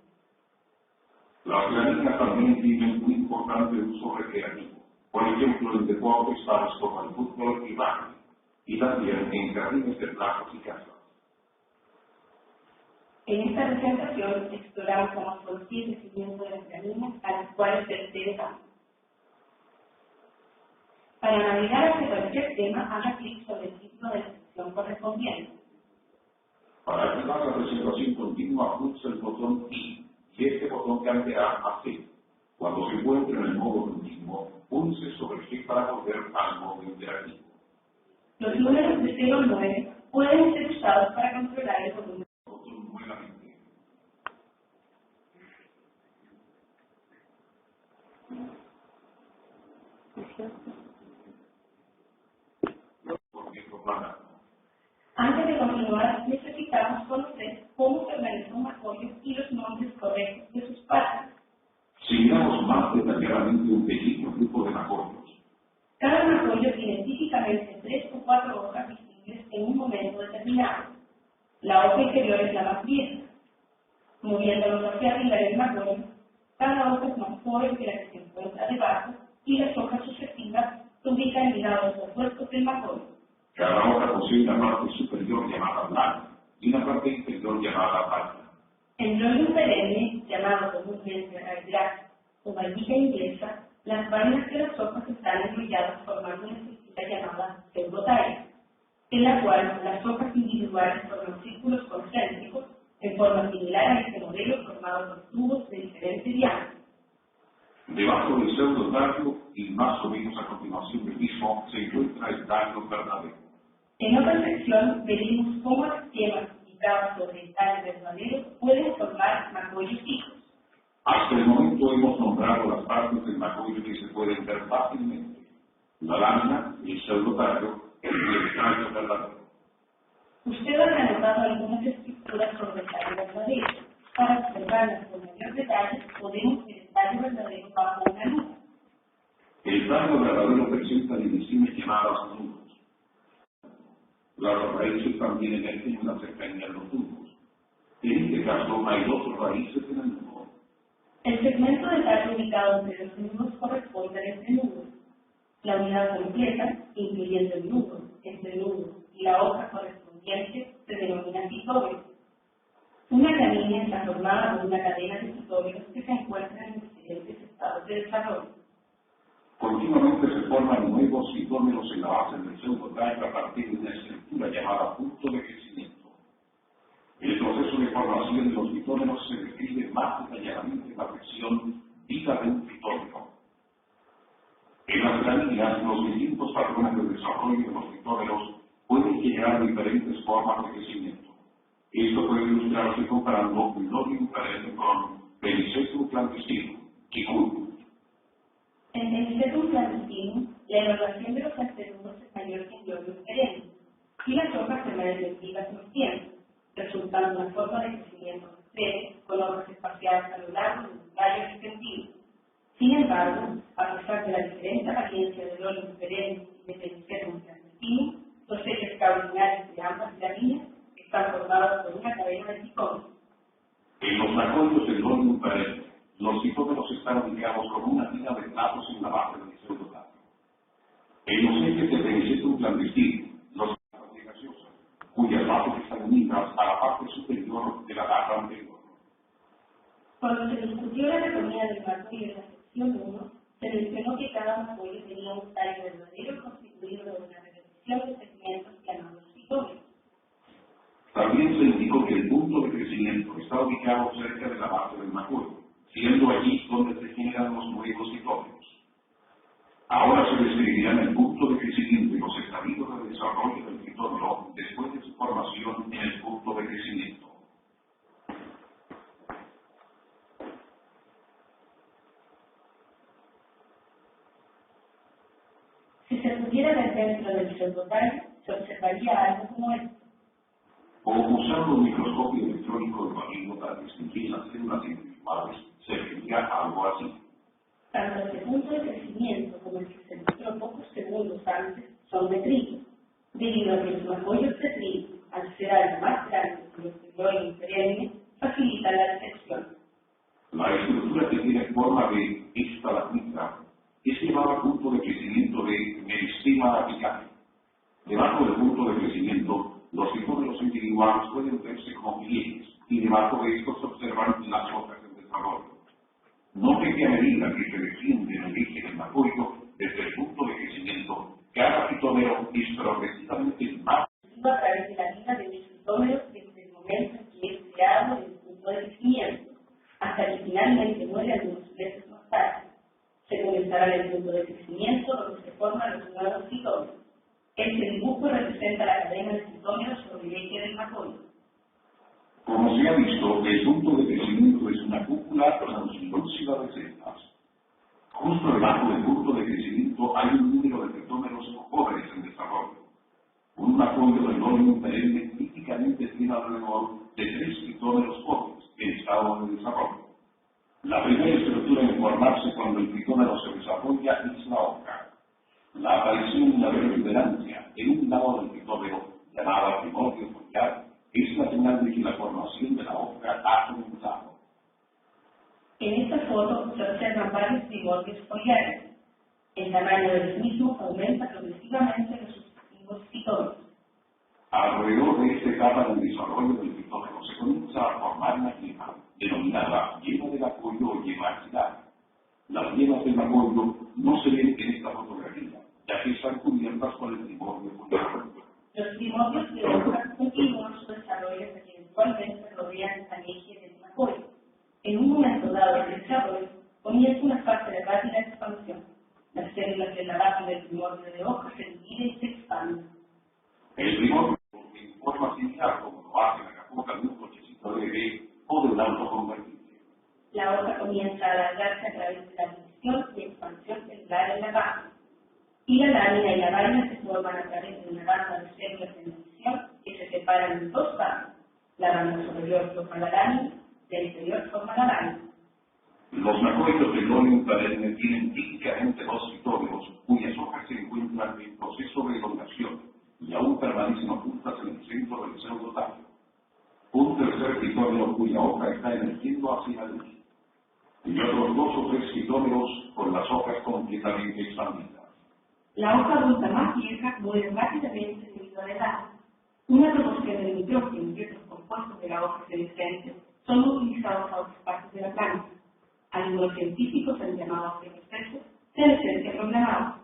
Las granitas también tienen un importante uso recreativo, por ejemplo en deportes tales como el fútbol y rugby, y también en jardines de plazas y casas. En esta presentación exploramos la morfología y crecimiento de las granitas a las cuales se interesan. Para navegar hacia cualquier tema, haga clic sobre el título de la sección correspondiente. Para activar la presentación continua, pulsa el botón I, y este botón cambiará a C. Cuando se encuentre en el modo continuo, pulse sobre G para volver al modo interactivo. Los números de 0 a 9 pueden ser usados para controlar el volumen. Botón nuevamente. Por ejemplo, plana. Antes de continuar, necesitamos conocer cómo se organiza un macollo y los nombres correctos de sus partes. Si miramos más detalladamente un pequeño grupo de macollos, Cada macollo tiene típicamente 3 o 4 hojas visibles en un momento determinado. La hoja inferior es la más vieja. Moviéndolos hacia arriba del macollo, cada hoja es más joven que la que se encuentra debajo y las hojas sucesivas se ubican en lados opuestos del macollo. cada hoja posee una parte superior llamada blanca y una parte inferior llamada pálida. En Lodium perenne, llamado comúnmente raíz o vainilla inglesa, las vainas de las hojas están enrolladas formando una estructura llamada pseudotaria, en la cual las hojas individuales forman círculos concéntricos en forma similar a este modelo formado por tubos de diferente diámetro. Debajo del pseudotallo y más o menos a continuación del mismo se encuentra el tallo verdadero. En otra sección veremos cómo las yemas ubicadas sobre el tallo verdadero pueden formar macollos hijos. Hasta el momento hemos nombrado las partes del macollo que se pueden ver fácilmente: la lámina, el pseudotallo y el tallo verdadero. Usted ha anotado algunas estructuras sobre el tallo verdadero. Para observarlas con mayor detalle, podemos ver el tallo verdadero bajo una lupa. El tallo verdadero presenta divisiones llamadas nudos. Las raíces también emergen en la cercanía de los nudos. En este caso hay 2 raíces en el nudo. El segmento de tallo ubicado entre los nudos corresponde a este nudo. La unidad completa, incluyendo el nudo, entre nudo y la hoja correspondiente, se denomina pitómero. Una gramínea está formada por una cadena de pitómeros que se encuentran en diferentes estados de desarrollo. Continuamente se forman nuevos pitómeros en la base del pseudotallo a partir de una estructura llamada punto de crecimiento. El proceso de formación de los pitómeros se describe más detalladamente en la sección vida de un pitómero. En las gramíneas, los distintos patrones de desarrollo de los pitómeros pueden generar diferentes formas de crecimiento. Esto puede ilustrarse comparando un Lodium perenne con Penicetum clandestinum, Kikuyu. En Penicetum clandestinum, la elongación de los antenudos es mayor que en Lodium perenne, y las hojas permanecen vivas en el tiempo, resultando resultando una forma de crecimiento extremo con hojas espaciadas a lo largo de un tallo extendido. Sin embargo, a pesar de la diferente apariencia del óleo perenne y de Penicetum clandestino, los ejes caudinales de ambas láminas están formados por una cadena de citómeros. En los macoides del óleo perenne, los citómeros están ubicados como una fila de platos en la base del pseudotallo. En los ejes de Penicetum clandestino, los gaseosas, cuyas bases están unidas a la parte superior de la barra anterior. Cuando se discutió la anatomía del macoide en la sección 1, se mencionó que cada macoide tenía un tallo verdadero constituido de una repetición de segmentos llamados citómeros. También se indicó que el punto de crecimiento está ubicado cerca de la base del macoide, siendo allí donde se generan los nuevos citómeros. Ahora se describirán el punto de crecimiento y los estadios de desarrollo del citómero después de su formación en el punto de crecimiento. Si se pudiera ver dentro del pseudotallo, se observaría algo como esto. O usando un microscopio electrónico de varillo para distinguir las células individuales, se vería algo así. Tanto este punto de crecimiento como el que se mostró pocos segundos antes son de trigo, debido a que los macoides de trigo, al ser algo más grande que los de óleo perenne, facilitan la detección. La estructura que tiene forma de estalagmita es llevada al punto de crecimiento de meristema apical. Debajo del punto de crecimiento, los citómeros individuales pueden verse como pliegues y debajo de estos se observan las hojas en desarrollo. Note que a medida que se desciende en el eje del macoido, desde el punto de crecimiento, cada citómero es progresivamente más A través de la vida de un citómero desde el momento en que es creado en el punto de crecimiento, hasta que finalmente muere algunos meses más tarde. Se comenzará en el punto de crecimiento donde se forman los nuevos citómeros. Este dibujo representa la cadena de citómeros sobre el eje del macoide. Como se ha visto, el punto de crecimiento es una cúpula translúcida de células. Justo debajo del punto de crecimiento hay un número de citómeros jóvenes en desarrollo. Un macoide del óleo perenne típicamente tiene alrededor de 3 citómeros jóvenes en estado de desarrollo. La primera estructura en formarse cuando el citómero se desarrolla es la hoja. La aparición de una protuberancia en un lado del citómero, llamada primordio foliar, es la señal de que la formación de la hoja ha comenzado. En esta foto se observan varios primordios foliares. El tamaño de los mismos aumenta progresivamente en los sucesivos citómeros. Alrededor de esta etapa del desarrollo del citómero se comienza a formar una yema, denominada yema del macoide o yema axilar. Las yemas del macoide no se ven en esta fotografía, ya que están cubiertas por el primordio foliar. Los primordios de hojas continúan su desarrollo hasta que eventualmente rodean al eje del macoide. En un momento dado del desarrollo, comienza una fase de rápida expansión. Las células de la base del primordio de hoja se dividen y se expanden. El primordio, en forma similar como lo hace la capota de un cochecito de bebé o de un auto convertible. La hoja comienza a alargarse a través de la división y expansión celular en la base. Y la lámina y la vaina se forman a través de una banda de células en división que se separan en dos bandas. La banda superior forma la lámina, la inferior forma la vaina. Los macoides del óleo perenne tienen típicamente 2 citómeros cuyas hojas se encuentran en proceso de elongación y aún permanecen ocultas en el centro del pseudotallo. Un tercer citómero cuya hoja está emergiendo hacia la luz. Y otros 2 o 3 citómeros con las hojas completamente expandidas. La hoja adulta más vieja muere rápidamente debido a la edad. Una proporción del nitrógeno y otros compuestos de la hoja senescente son utilizados a otras partes de la planta. Algunos científicos han llamado a este proceso senescencia programada.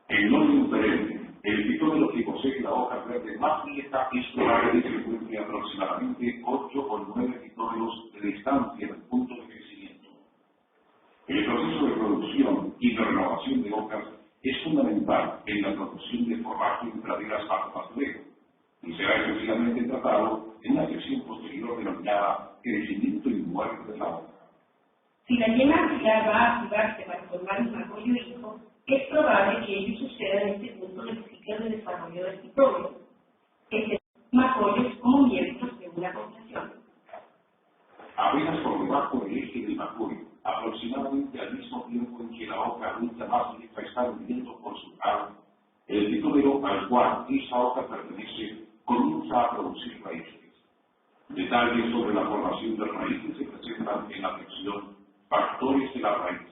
En óleo perenne, el citómero que posee la hoja verde más vieja es probable que se encuentre aproximadamente 8 o 9 citómeros de distancia del punto de crecimiento. El proceso de producción y de renovación de hojas es fundamental en la producción de forraje en praderas bajo pastoreo y será exclusivamente tratado en una sección posterior denominada crecimiento y muerte de la hoja. Si la yema axilar va a activarse para formar un macoide hijo, es probable que ello suceda en este punto del ciclo de desarrollo del citómero. Este macoides como miembros de una población. apenas por debajo del eje del mercurio, aproximadamente al mismo tiempo en que la hoja adulta más vieja está hundiendo por su lado, el ditómero al cual esa hoja pertenece comienza a producir raíces. Detalles sobre la formación de raíces se presentan en la sección Factores de la raíz.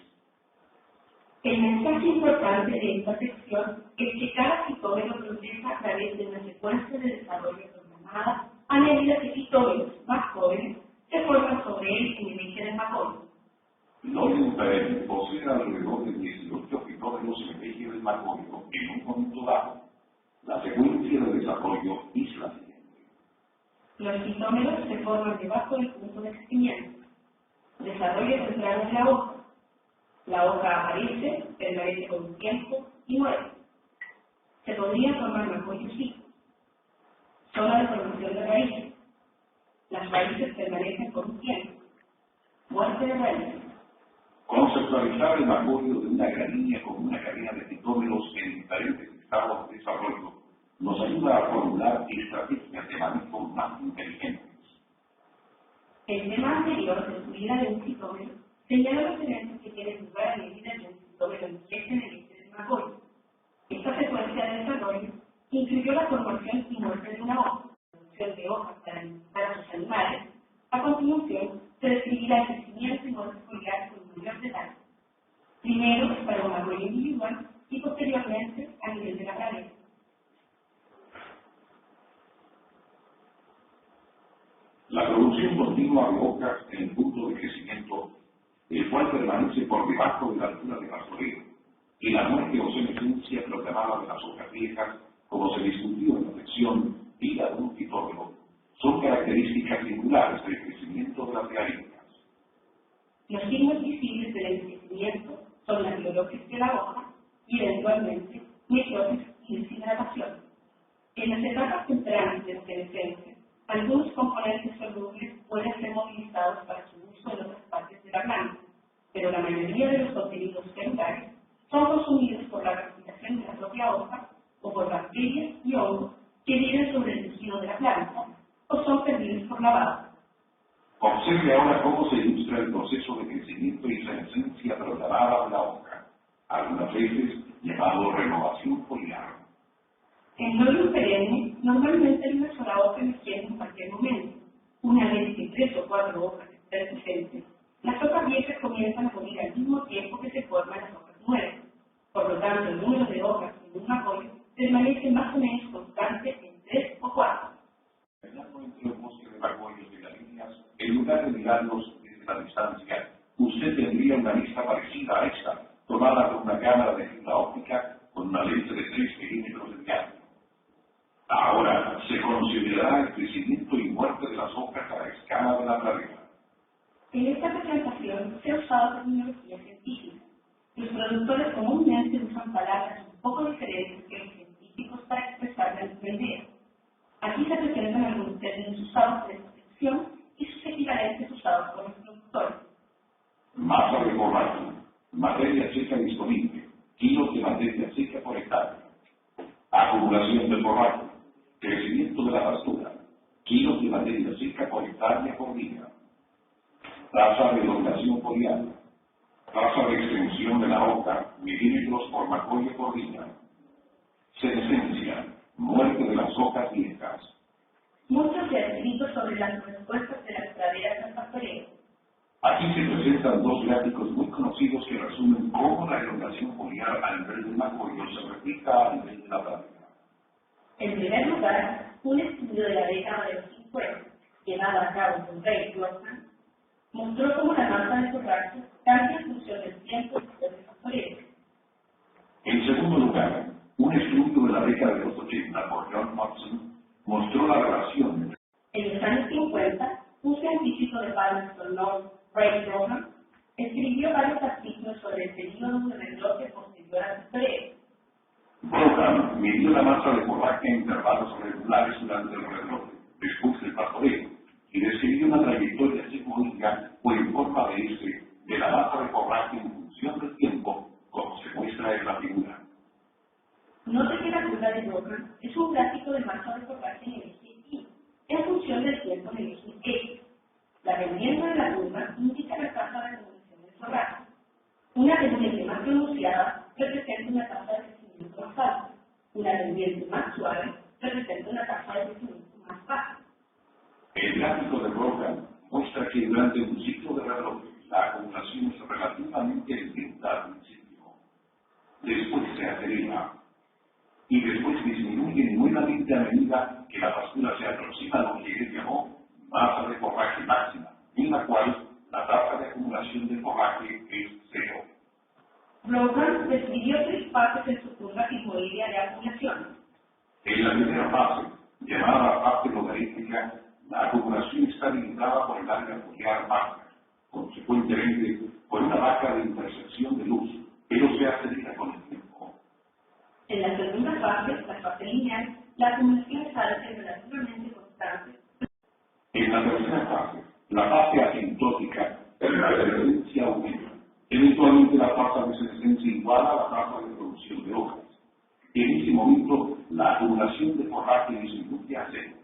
El mensaje importante de esta sección es que cada citómero procesa a través de una secuencia de desarrollo programada a medida que citómeros más jóvenes se forman sobre él en el eje del macorio. Lorium perenne posee alrededor de 18 citómeros en el eje del macorio en un momento dado. La secuencia de desarrollo es la siguiente. Los citómeros se forman debajo del punto de crecimiento. Desarrollo central de la hoja. La hoja aparece, permanece por un tiempo y muere. Se podría formar macorio sí. Zona de formación de raíces. Las raíces permanecen por un tiempo. Muerte de raíces. Conceptualizar el macorio de una gramínea como una cadena de citómeros en diferentes estados de desarrollo nos ayuda a formular estrategias de manejo más inteligentes. El tema anterior de subida de un citómero señala los eventos que tienen lugar a medida que un citómero ingresa en el eje del macorio. Esta secuencia de desarrollo incluyó la formación y muerte de una hoja, la producción de hojas para alimentar a sus animales. A continuación, se describirá el crecimiento y muerte foliar con mayor detalle. Primero para un macorio individual y posteriormente a nivel de la pradera. La producción continua de hojas en el punto de crecimiento, el cual permanece por debajo de la altura de pastoreo, y la muerte o senescencia proclamada de las hojas viejas, como se discutió en la sección vida de un citómero, son características singulares del crecimiento de las gramíneas. Los signos visibles del envejecimiento son la clorosis de la hoja y, eventualmente, necrosis y deshidratación. En las etapas tempranas de la senescencia, algunos componentes solubles pueden ser movilizados para su uso en otras partes de la planta, pero la mayoría de los contenidos celulares son consumidos por la respiración de la propia hoja o por bacterias y hongos que viven sobre el tejido de la planta o son perdidos por lavado. Observe ahora cómo se ilustra el proceso de crecimiento y senescencia programada de la hoja, algunas veces llamado renovación foliar. En Lorium perenne, normalmente hay una sola hoja emergiendo en cualquier momento. Una vez que 3 o 4 hojas estén presentes, las hojas viejas comienzan a morir al mismo tiempo que se forman las hojas nuevas. Por lo tanto, el número de hojas en un macorio permanece más o menos constante en 3 o 4. Caminando entre los bosques de magolios y gramíneas, en lugar de mirarlos desde la distancia, usted tendría una vista parecida a esta, tomada con una cámara de fibra óptica con una lente de 3 milímetros de diámetro. Ahora se considerará el crecimiento y muerte de las hojas a la escala de la pradera. En esta presentación se ha usado terminología científica. Los productores comúnmente usan palabras un poco diferentes que los científicos para expresar la misma idea. Aquí se presentan algunos términos usados en esta sección y sus equivalentes usados por los productores. Masa de forraje, materia seca disponible, kilos de materia seca por hectárea. Acumulación de forraje, crecimiento de la pastura, kilos de materia seca por hectárea por día. Tasa de elongación foliar, tasa de extensión de la hoja, milímetros por macorio por día. Senescencia, muerte de las hojas viejas. Mucho se ha escrito sobre las respuestas de las praderas al pastoreo. Aquí se presentan dos gráficos muy conocidos que resumen cómo la elongación foliar a nivel del macorio se replica a nivel de la pradera. En primer lugar, un estudio de la década de los 50, llevado a cabo por Ray Grossman, mostró cómo la masa de forraje cambia en función del tiempo después del pastoreo. En segundo lugar, un estudio de la década de los 80 por John Hudson mostró la relación. En los años 50, un científico de Palmerston North, Ray Grossman, escribió varios artículos sobre el periodo de rebrote posterior al pastoreo. Brogan midió la masa de forraje en intervalos regulares durante el rebrote, después del pastoreo, y describió una trayectoria sigmoidal o en forma de S de la masa de forraje en función del tiempo, como se muestra en la figura. Note que la curva de Brogan es un gráfico de masa de forraje en el eje Y, en función del tiempo en el eje X. La pendiente de la curva gráfico de Brogan muestra que durante un ciclo de reloj la acumulación es relativamente lenta al principio, después se acelera y después disminuye nuevamente a medida que la pastura se aproxima a lo que él llamó masa de forraje máxima, en la cual la tasa de acumulación de forraje es cero. Brogan describió 3 fases en su curva sigmoidea de acumulación. En la primera fase, llamada fase logarítmica, la acumulación está limitada por el área foliar baja, consecuentemente por una baja de intersección de luz, pero se acelera con el tiempo. En la segunda fase, la fase lineal, la acumulación es alta y relativamente constante. En la tercera fase, la fase asintótica, la senescencia aumenta. Eventualmente la tasa de senescencia iguala a la tasa de producción de hojas. En ese momento, la acumulación de forraje disminuye a cero.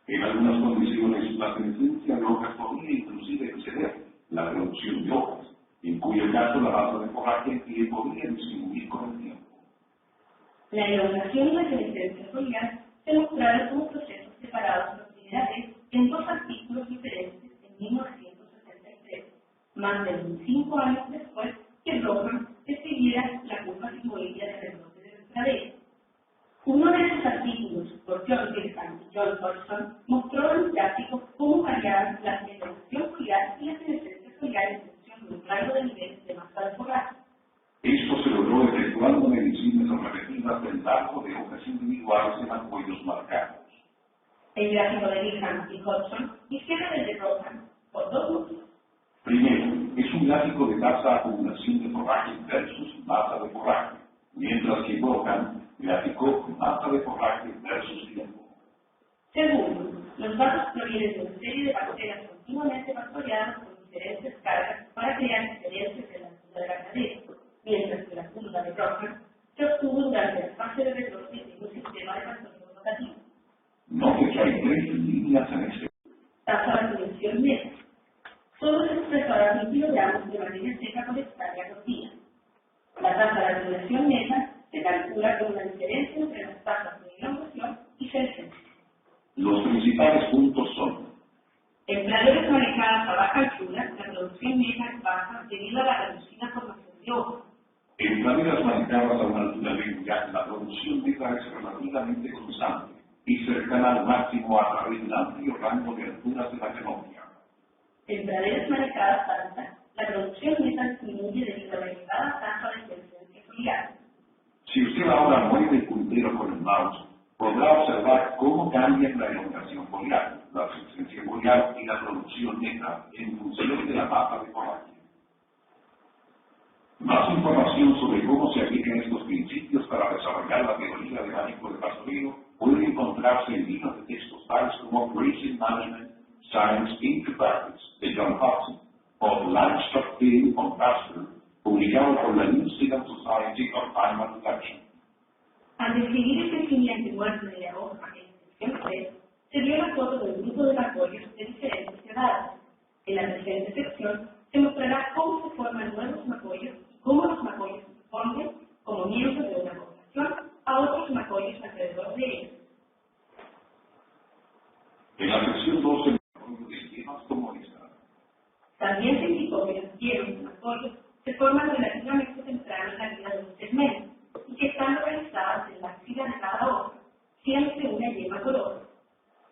En algunas condiciones, la senescencia de hojas podría inclusive exceder la producción de hojas, en cuyo caso la tasa de forraje podría disminuir con el tiempo. La elongación y la senescencia foliar se mostraron como procesos separados por primera vez en 2 artículos diferentes en 1963, más de 25 años después que Brogan escribiera la curva sigmoidea de rebrote de Vertradero. Uno de esos artículos, por John Gilligan y John Hodgson, mostró en gráfico cómo variaban la elongación foliar y la senescencia foliar en función de un rango de niveles de masa de forraje. Esto se logró efectuando mediciones repetidas del largo de hojas individuales en apoyos marcados. El gráfico de Gilligan y Hodgson difiere del de Brogan por 2 motivos. Primero, es un gráfico de tasa de acumulación de forraje versus masa de forraje, mientras que Brogan graficó masa de forraje versus tiempo. Segundo, los datos provienen de una serie de parcelas continuamente pastoreadas con diferentes cargas para crear diferencias en la altura de la cadera, mientras que la curva de Brogan se obtuvo durante la fase de rebrote de un sistema de pastoreo rotativo. Note que hay 3 líneas en este. Tasa de acumulación neta. Solo se expresará 1 kilogramos de materia seca por hectárea por día. La tasa de acumulación neta se calcula con una diferencia entre las tasas de elongación y senescencia. Los principales puntos son: en praderas manejadas a baja altura, la producción neta es baja debido a la reducida formación de hojas. en praderas manejadas a una altura media, la producción neta es relativamente constante y cercana al máximo a través del amplio rango de alturas de la canopia. En praderas manejadas altas, la producción neta disminuye debido a la elevada tasa de senescencia foliar. Si usted ahora mueve el puntero con el mouse, podrá observar cómo cambian la elongación foliar, la senescencia foliar y la producción neta en función de la masa de forraje. Más información sobre cómo se aplican estos principios para desarrollar la teoría de manejo de pastoreo puede encontrarse en libros de textos tales como Grazing Management, Science into Practice, de John Hudson, o Livestock Feeding on Pasture, publicado por la New Zealand Society of Animal Protection. Al describir el crecimiento y muerte de la hoja en sección 3, se dio la foto del grupo de macolios de diferentes edades. En la presente sección se mostrará cómo se forman nuevos macolios y cómo los macolios se ponen como miembros de una población a otros macolios alrededor de ellos. En la sección 12 de esquemas comunistas. También se indicó que los hielos de macolios se forman relativamente temprano en la vida de un segmento y que están localizadas en la axila de cada hoja, siempre una yema color.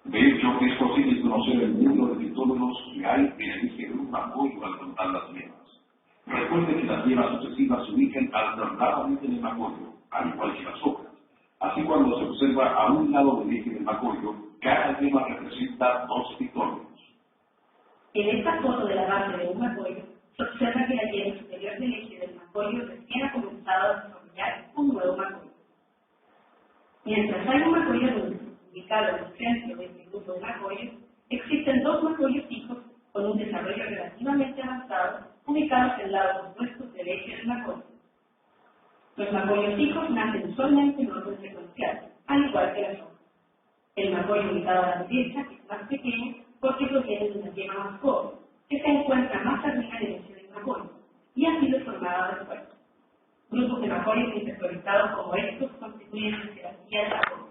De hecho, es posible conocer el número de pitómeros que hay en el eje de un macollo al contar las yemas. Recuerde que las yemas sucesivas se ubican alternadamente en el macollo, al igual que las hojas. Así, cuando se observa a un lado del eje del macollo, cada yema representa 2 pitómeros. En esta foto de la base de un macollo, se observa que la yema superior del eje del macollo recién ha comenzado a desarrollar un nuevo macollo. Mientras hay un macollo adulto, ubicado en el centro de este grupo de macollos, existen 2 macollos hijos con un desarrollo relativamente avanzado, ubicados en lados opuestos del eje del macollo. Los macollos hijos nacen usualmente en orden secuencial, al igual que las hojas. El macollo ubicado a la derecha es más pequeño porque proviene de una yema más joven, que se encuentra más arriba del eje del macollo, y ha sido formada después. Grupos de macollos intersectorizados como estos constituyen la jerarquía de macollos.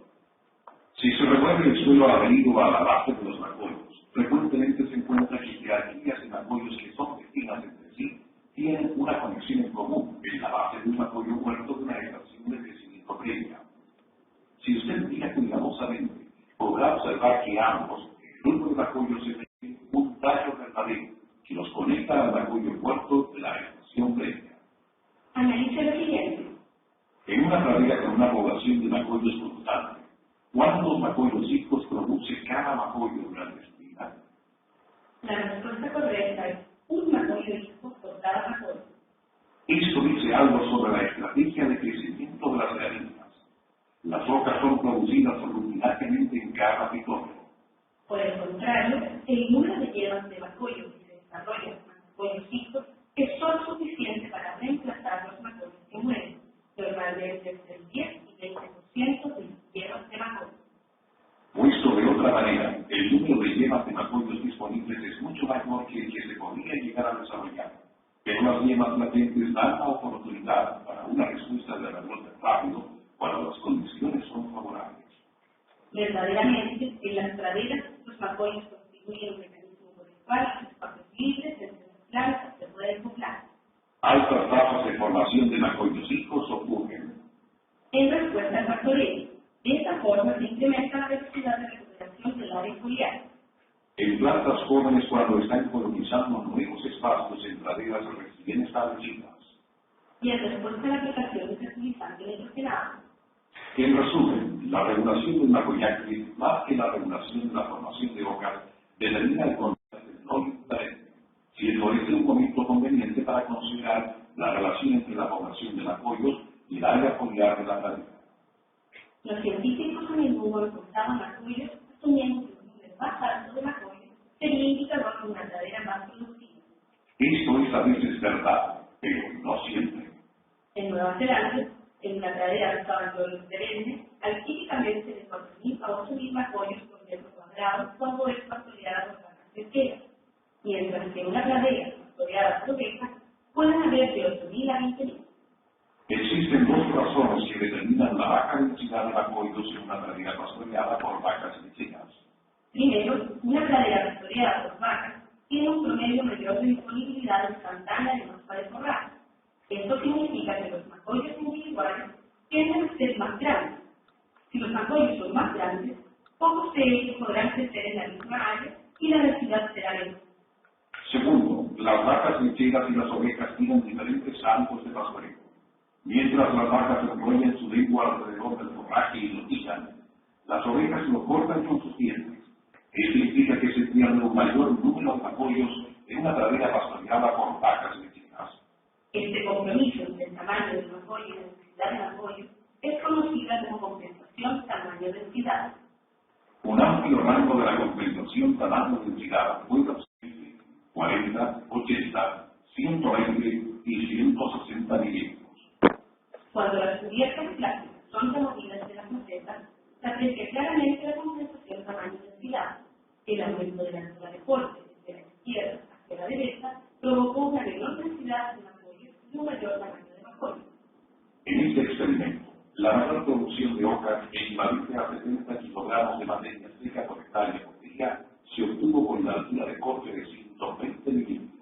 Si se remueve el suelo adherido a la base de los macollos, frecuentemente se encuentra que jerarquías en apoyos que son vecinas entre sí tienen una conexión en común en la base de un apoyo muerto de una estación de crecimiento previa. Si usted mira cuidadosamente, podrá observar que ambos, el grupo de apoyos se tiene un tallo verdadero que los conecta al apoyo muerto de la estación previa. Analice lo siguiente. En una pradera con una población de macoyos constante, ¿cuántos macoyos hijos produce cada macoyo durante su vida? La respuesta correcta es un macoyo hijo por cada macoyo. Esto dice algo sobre la estrategia de crecimiento de las garinas. Las rocas son producidas rutinariamente en cada pitómero. Por el contrario, el número de yemas de macoyo que se desarrollan en macoyos hijos es solo suficiente para reemplazar los macoyos que mueren, normalmente entre el 10 y 20% de las yemas de macoyo. Puesto de otra manera, el número de yemas de macoyos disponibles es mucho mayor que el que se podría llegar a desarrollar, pero las yemas latentes dan la oportunidad para una respuesta de rebrote rápido cuando las condiciones son favorables. Verdaderamente, en las praderas, los macoyos constituyen un mecanismo por el cual los espacios libres entre las plantas se pueden poblar. Altas tasas de formación de macoyos hijos ocurren. En respuesta al pastoreo, de esta forma se incrementa la velocidad de recuperación del área foliar. En plantas jóvenes cuando están colonizando nuevos espacios en praderas recién establecidas. Y en respuesta a la aplicación de fertilizante nitrogenado. En resumen, la regulación del macoyaje, más que la regulación de la formación de hojas, determina el control del no interés, siendo este un momento conveniente para considerar la relación entre la población de macoyos y el área foliar de la pradera. Los científicos a menudo encontraban macoyos asumiendo que un nivel más alto de macoyos sería indicador de una pradera más productiva. Esto es a veces verdad, pero no siempre. En Nueva Zelanda, en una pradera de caballos perennes, hay típicamente de 4.000 a 8.000 macoyos por metro cuadrado cuando es pastoreada por vacas lecheras, mientras que en una pradera pastoreada por ovejas pueden haber de 8.000 a 20.000. Existen dos razones que determinan la baja densidad de macoyos en una pradera pastoreada por vacas lecheras. Primero, una pradera pastoreada por vacas tiene un promedio mayor de disponibilidad instantánea de masa de forraje. Esto significa que los macoyos individuales tienden a ser más grandes. Si los macoyos son más grandes, pocos de ellos podrán crecer en la misma área y la densidad será menor. Segundo, las vacas lecheras y las ovejas tienen diferentes hábitos de pastoreo. Mientras las vacas enrollan su lengua alrededor del forraje y lo pican, las ovejas lo cortan con sus dientes. Esto implica que se pierde un mayor número de macoyos en una pradera pastoreada por vacas lecheras. Este compromiso entre el tamaño del macoyo y la densidad del macoyo es conocida como compensación tamaño-densidad. Un amplio rango de la compensación tamaño-densidad puede observarse 40, 80, 120 y 160 milímetros. Cuando las cubiertas plásticas son removidas de las macetas, se aprecia claramente la compensación tamaño-densidad. El aumento de la altura de corte desde la izquierda hacia la derecha provocó una menor densidad de macoyo y un mayor tamaño de macoyo. En este experimento, la mayor producción de hojas equivalente a 70 kilogramos de materia seca por hectárea por día se obtuvo con la altura de corte de 120 milímetros.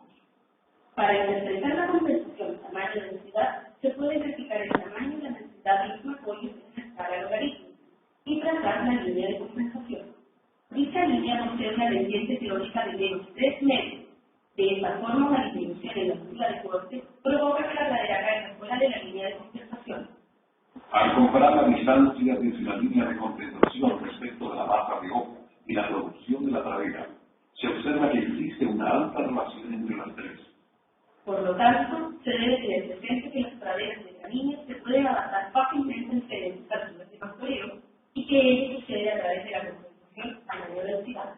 Para interpretar la compensación tamaño-densidad, se puede verificar el tamaño y la densidad de los macoyos en una escala logarítmica y trazar la línea de compensación. Dicha línea posee una vertiente teórica de menos 3 metros. De esta forma, una disminución en la altura de corte provoca que la pradera caiga fuera de la línea de compensación. Al comparar la distancia desde la línea de compensación respecto de la masa de hoja y la producción de la pradera, se observa que existe una alta relación entre las tres. Por lo tanto, se debe tener presente que las praderas de gramíneas se pueden adaptar fácilmente en diferentes alturas de pastoreo y que ello sucede a través de la compensación tamaño-densidad.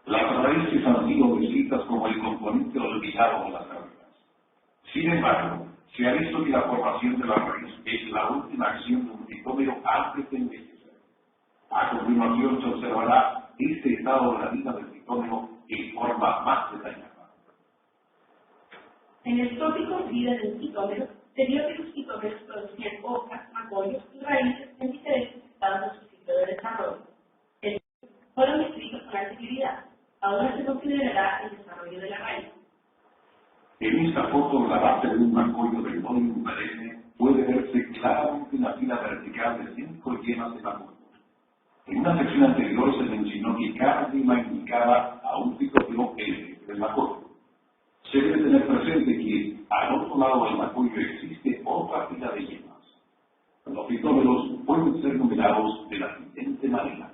Las raíces han sido descritas como el componente olvidado de las praderas. Sin embargo, se ha visto que la formación de la raíz es la última acción de un fitómero antes de envejecer. A continuación se observará este estado de la vida del fitómero en forma más detallada. En el tópico vida del fitómero, se vio que los fitómeros producían hojas, macoyos y raíces en diferentes estados de su ciclo de desarrollo. Fueron descritos con anterioridad. ahora se considerará el desarrollo de la raíz. En esta foto, la base de un macollo del Lorium perenne puede verse claramente una fila vertical de 5 yemas de macollo. En una sección anterior se mencionó que cada yema indicaba a un citopelo del macollo. Se debe tener presente que al otro lado del macollo existe otra fila de yemas. Los citómeros pueden ser numerados de la siguiente manera.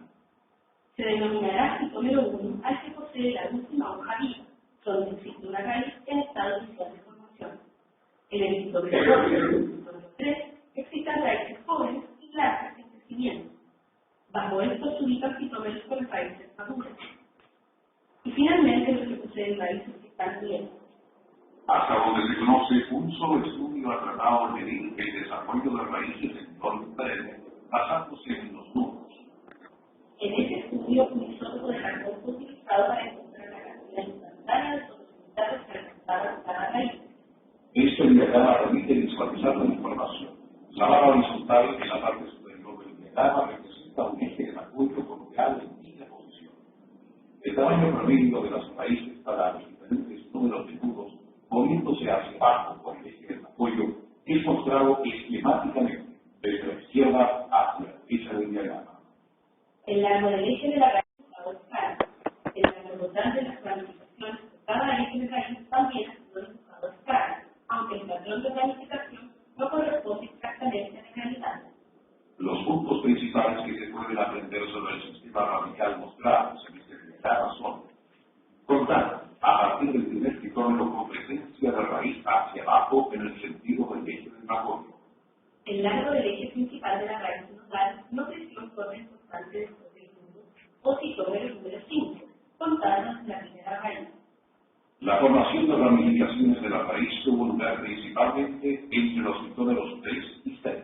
Se denominará citómero 1 al que posee la última hoja viva, donde existe una raíz en estado inicial de formación. En el citómero 2 y el citómero 3 existen raíces jóvenes y largas en crecimiento. Bajo esto se ubican citómeros con raíces maduras. Y finalmente los que poseen raíces que están bien. Hasta donde se conoce, un solo estudio ha tratado de medir el desarrollo de raíces en Lorium perenne basándose en los números. En ese estudio, un isótopo de carbono fue utilizado para encontrar la cantidad instantánea de fotosíntesis que alcanzaba cada raíz. Esto diagrama permite visualizar la información. La barra horizontal en la parte superior del diagrama representa un eje de macollo coloreado en dicha posición. El tamaño promedio de las raíces para los diferentes números de nudos, moviéndose hacia abajo por el eje del macollo, es mostrado esquemáticamente desde la izquierda hacia la derecha del diagrama. El largo del eje de la raíz es dibujado escala. El largo total de las ramificaciones de cada eje de raíz también ha sido dibujado a escala, aunque el patrón de ramificación no corresponde exactamente a la realidad. Los puntos principales que se pueden aprender sobre el sistema radical mostrados en este diagrama son: contar a partir del primer citómero con presencia de raíz hacia abajo en el sentido del eje del macollo. El largo del eje principal de la raíz nodal no creció en forma constante después del nudo o citómero número 5, contando la primera raíz. La formación de ramificaciones de la raíz tuvo lugar principalmente entre los citómeros 3 y 6.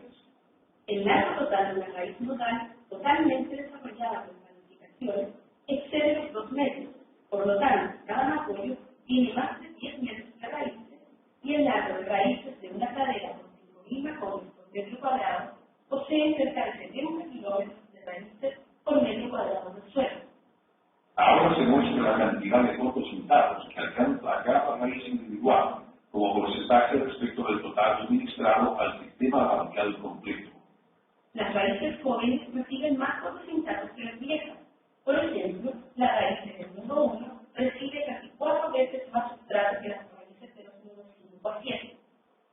El largo total de la raíz nodal, totalmente desarrollada por ramificaciones, excede los 2 metros. Por lo tanto, cada macollo tiene más de 10 metros de raíces y el largo de raíces de una cadera con 5.000 macollos por metro cuadrado posee cerca de 70 kilómetros de raíces por metro cuadrado del suelo. Ahora se muestra la cantidad de fotosíntesis que alcanza a cada raíz individual como porcentaje respecto del total suministrado al sistema radical completo. Las raíces jóvenes reciben más fotosíntesis que las viejas. Por ejemplo, la raíz en el nudo 1 recibe casi 4 veces más sustrato que las raíces de los nudos 5 a 7.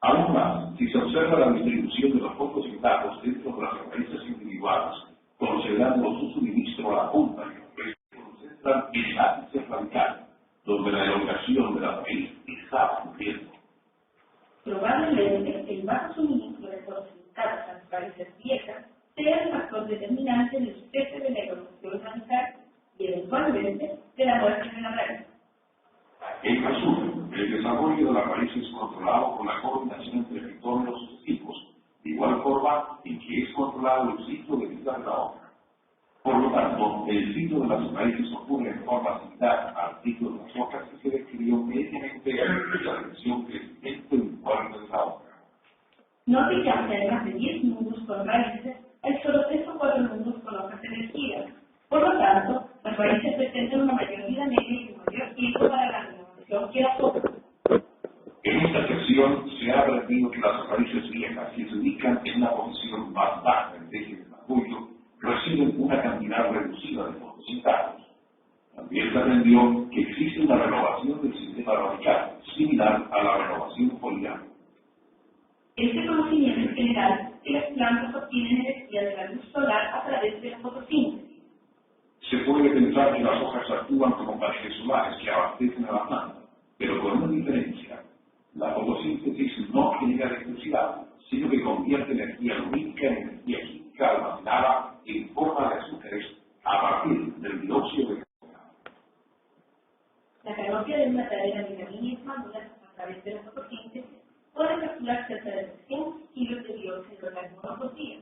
Aún más, si se observa la distribución de los fotosíntesis dentro de las raíces individuales, considerando su suministro a la punta y los restos se concentran en el ápice radical, donde la elongación de la raíz está ocurriendo. Probablemente, el bajo suministro de fotosíntesis a las raíces viejas sea el factor determinante del cese de la evolución radical y, eventualmente, de la muerte de la raíz. En resumen, el desarrollo de la raíz es controlado por la coordinación entre citómeros sucesivos, de igual forma en que es controlado el ciclo de vida de la hoja. Por lo tanto, el ciclo de las raíces ocurre en forma similar al ciclo de las hojas que se describió mediamente en la dirección crecimiento y muerte de la hoja. Note que aunque hay más de 10 nudos con raíces, hay solo 3 o 4 nudos con hojas emergidas. Por lo tanto, las raíces presentan una mayor vida media y un mayor tiempo para la renovación que las hojas. En esta sección se ha aprendido que las raíces viejas que se ubican en una posición más baja del eje del macollo reciben una cantidad reducida de fotosíntesis. También se aprendió que existe una renovación del sistema radical, similar a la renovación foliar. Este conocimiento es general que las plantas obtienen energía de la luz solar a través de la fotosíntesis. Se puede pensar que las hojas actúan como paneles solares que abastecen a la planta, pero con una diferencia. La fotosíntesis no genera electricidad, sino que convierte energía lumínica en energía química almacenada en forma de azúcares a partir del dióxido de carbono. La canopia de una cadera de gramíneas maduras a través de la fotosíntesis puede capturar cerca de 300 kilos de dióxido de carbono por día.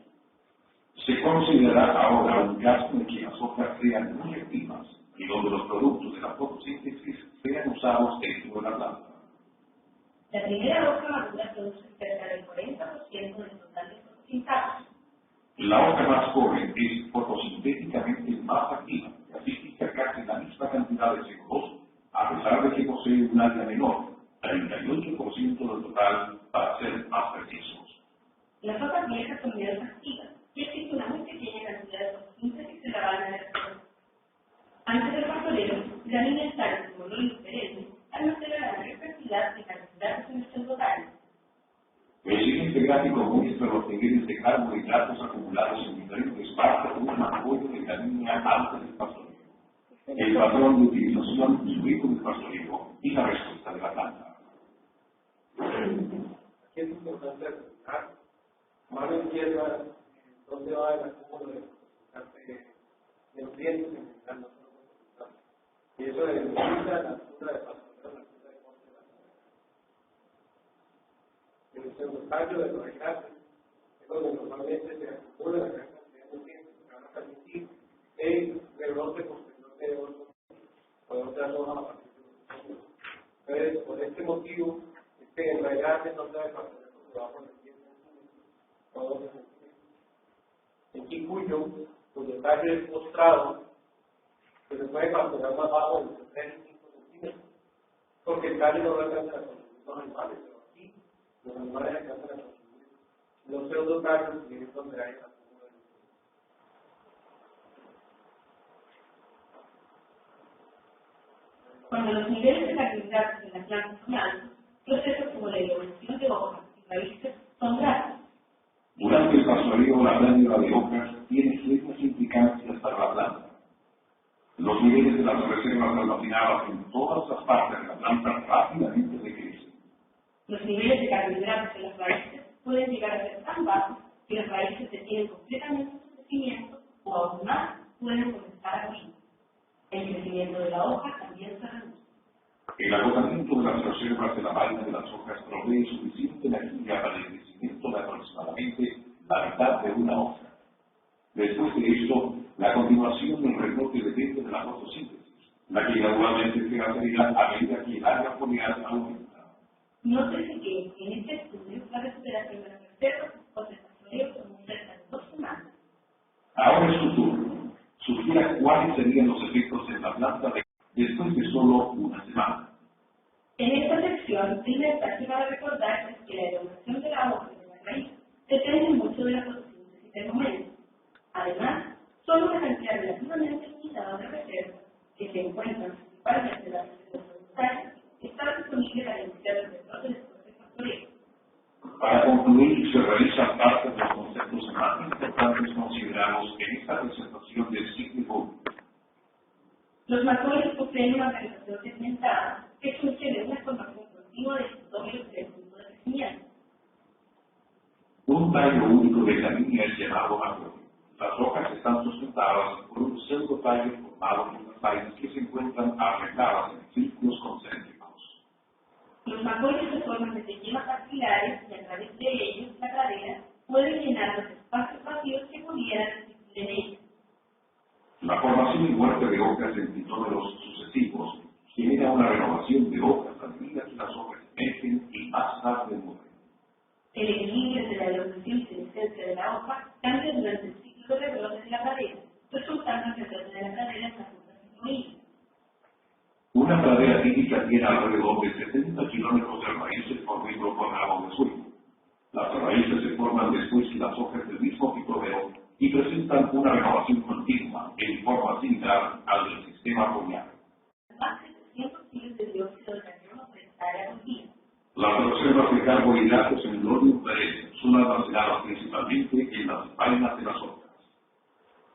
Se considera ahora un caso en que las hojas sean muy activas y donde los productos de la fotosíntesis sean usados dentro de la planta. La primera hoja madura produce cerca del 40% del total de fotosíntesis. La hoja más joven es fotosintéticamente más activa, casi casi la misma cantidad de CO2, a pesar de que posee un área menor, 38% del total, para ser más precisos. Las hojas viejas son menos activas y existe una muy pequeña cantidad de toxinas que se lavan en el suelo. Antes del pastoreo, la niña está como lo diferente, almacenará la gran cantidad de carbohidratos en el pseudotalio. El siguiente gráfico muestra los niveles de carbohidratos acumulados en diferentes partes de un apoyo de la línea antes del pastoreo, el patrón de utilización subido del pastoreo y la respuesta de la planta. Aquí es importante recordar, mano izquierda, dónde va el acúmulo de nutrientes en general, no solo concentrados. Y eso delimita la altura de pastoreo, la altura de corte de la cadera. El pseudotallo de los enlaces es donde normalmente se acumula la gran cantidad de nutrientes que van a permitir el rebrote posterior de otros o de otras hojas a partir de los. Entonces, por este motivo, en realidad no se debe pastoreo por debajo de 10 centímetros o 12 centímetros. En Kikuyo, cuyo tallo es mostrado, se puede pastorear más bajo entre 3 y 5 centímetros, porque el tallo no alcanza a consumir los animales, pero aquí los animales alcanzan a consumir los pseudotallos y es donde hay la acúmulo de nutrientes. Cuando los niveles de carbohidratos en las plantas son altos, procesos como la evolución de hojas y raíces son graves. Durante el pastoreo, la glándula de hojas tiene serias implicancias para la planta. Los niveles de las reservas almacenadas en todas las partes de la planta rápidamente decrecen. Los niveles de carbohidratos en las raíces pueden llegar a ser tan bajos que las raíces detienen completamente su crecimiento o aún más pueden comenzar a morir. El crecimiento de la hoja también se reduce. El agotamiento de las reservas de la vaina de las hojas provee suficiente energía para el crecimiento de aproximadamente la mitad de una hoja. Después de esto, la continuación del rebrote depende de la fotosíntesis, la que gradualmente se acelerará a medida que el área foliar aumenta. Nótese que en este estudio la recuperación de las reservas o del pastoreo tomó cerca de 2 semanas. Ahora es su turno. Sugiera cuáles serían los efectos en la planta después de solo una semana. En esta sección, el mensaje para recordar es que la elongación de la hoja y de la raíz depende mucho de la fotosíntesis del momento. Además, solo una cantidad relativamente limitada de reservas que se encuentran principalmente en las reservas secundarias está disponible para iniciar el rebrote después del pastoreo. Para concluir, se realizan parte de los conceptos más importantes considerados en esta presentación del ciclo. Los macoles poseen una organización segmentada que surge de una formación continua de citosol del punto de crecimiento. Un tallo único de la línea es llamado macol. Las hojas están sustentadas por un pseudotallo formado por las vainas que se encuentran arregladas en círculos concéntricos. Los macoles se forman desde yemas axilares y a través de ellos la cadera puede llenar los espacios vacíos que pudieran existir en ellos. La formación y muerte de hojas en pitómeros sucesivos genera una renovación de hojas a medida que las hojas emergen y más tarde mueren. El equilibrio entre la elongación y senescencia de la hoja cambia durante el ciclo de rebrote de la cadera, resultando en el rebrote de la cadera en la punta cicloídea. Una pradera típica tiene alrededor de 70 kilómetros de raíces por metro cuadrado de suelo. Las raíces se forman después que las hojas del mismo pitómero y presentan una renovación continua en forma similar al del sistema foliar. Más de 300 kilos de dióxido de carbono por hectárea por día. Las reservas de carbohidratos en el óleo son almacenadas principalmente en las vainas de las hojas.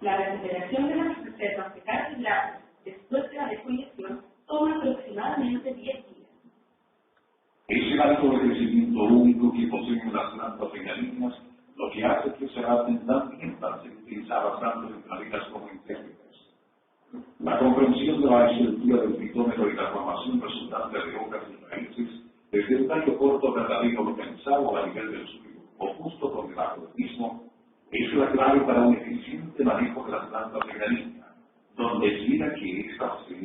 La recuperación de las reservas de carbohidratos después de la defoliación toma aproximadamente 10 días. Es el acto de crecimiento único que poseen las plantas regalinas lo que hace que se adapten tan bien para ser utilizadas tanto en praderas como en céspedes. La comprensión de la estructura del pitómero y la formación resultante de hojas y raíces desde un tallo corto verdadero localizado a nivel del suelo o justo por debajo del mismo es la clave para un eficiente manejo de las plantas regalinas, donde quiera que éstas se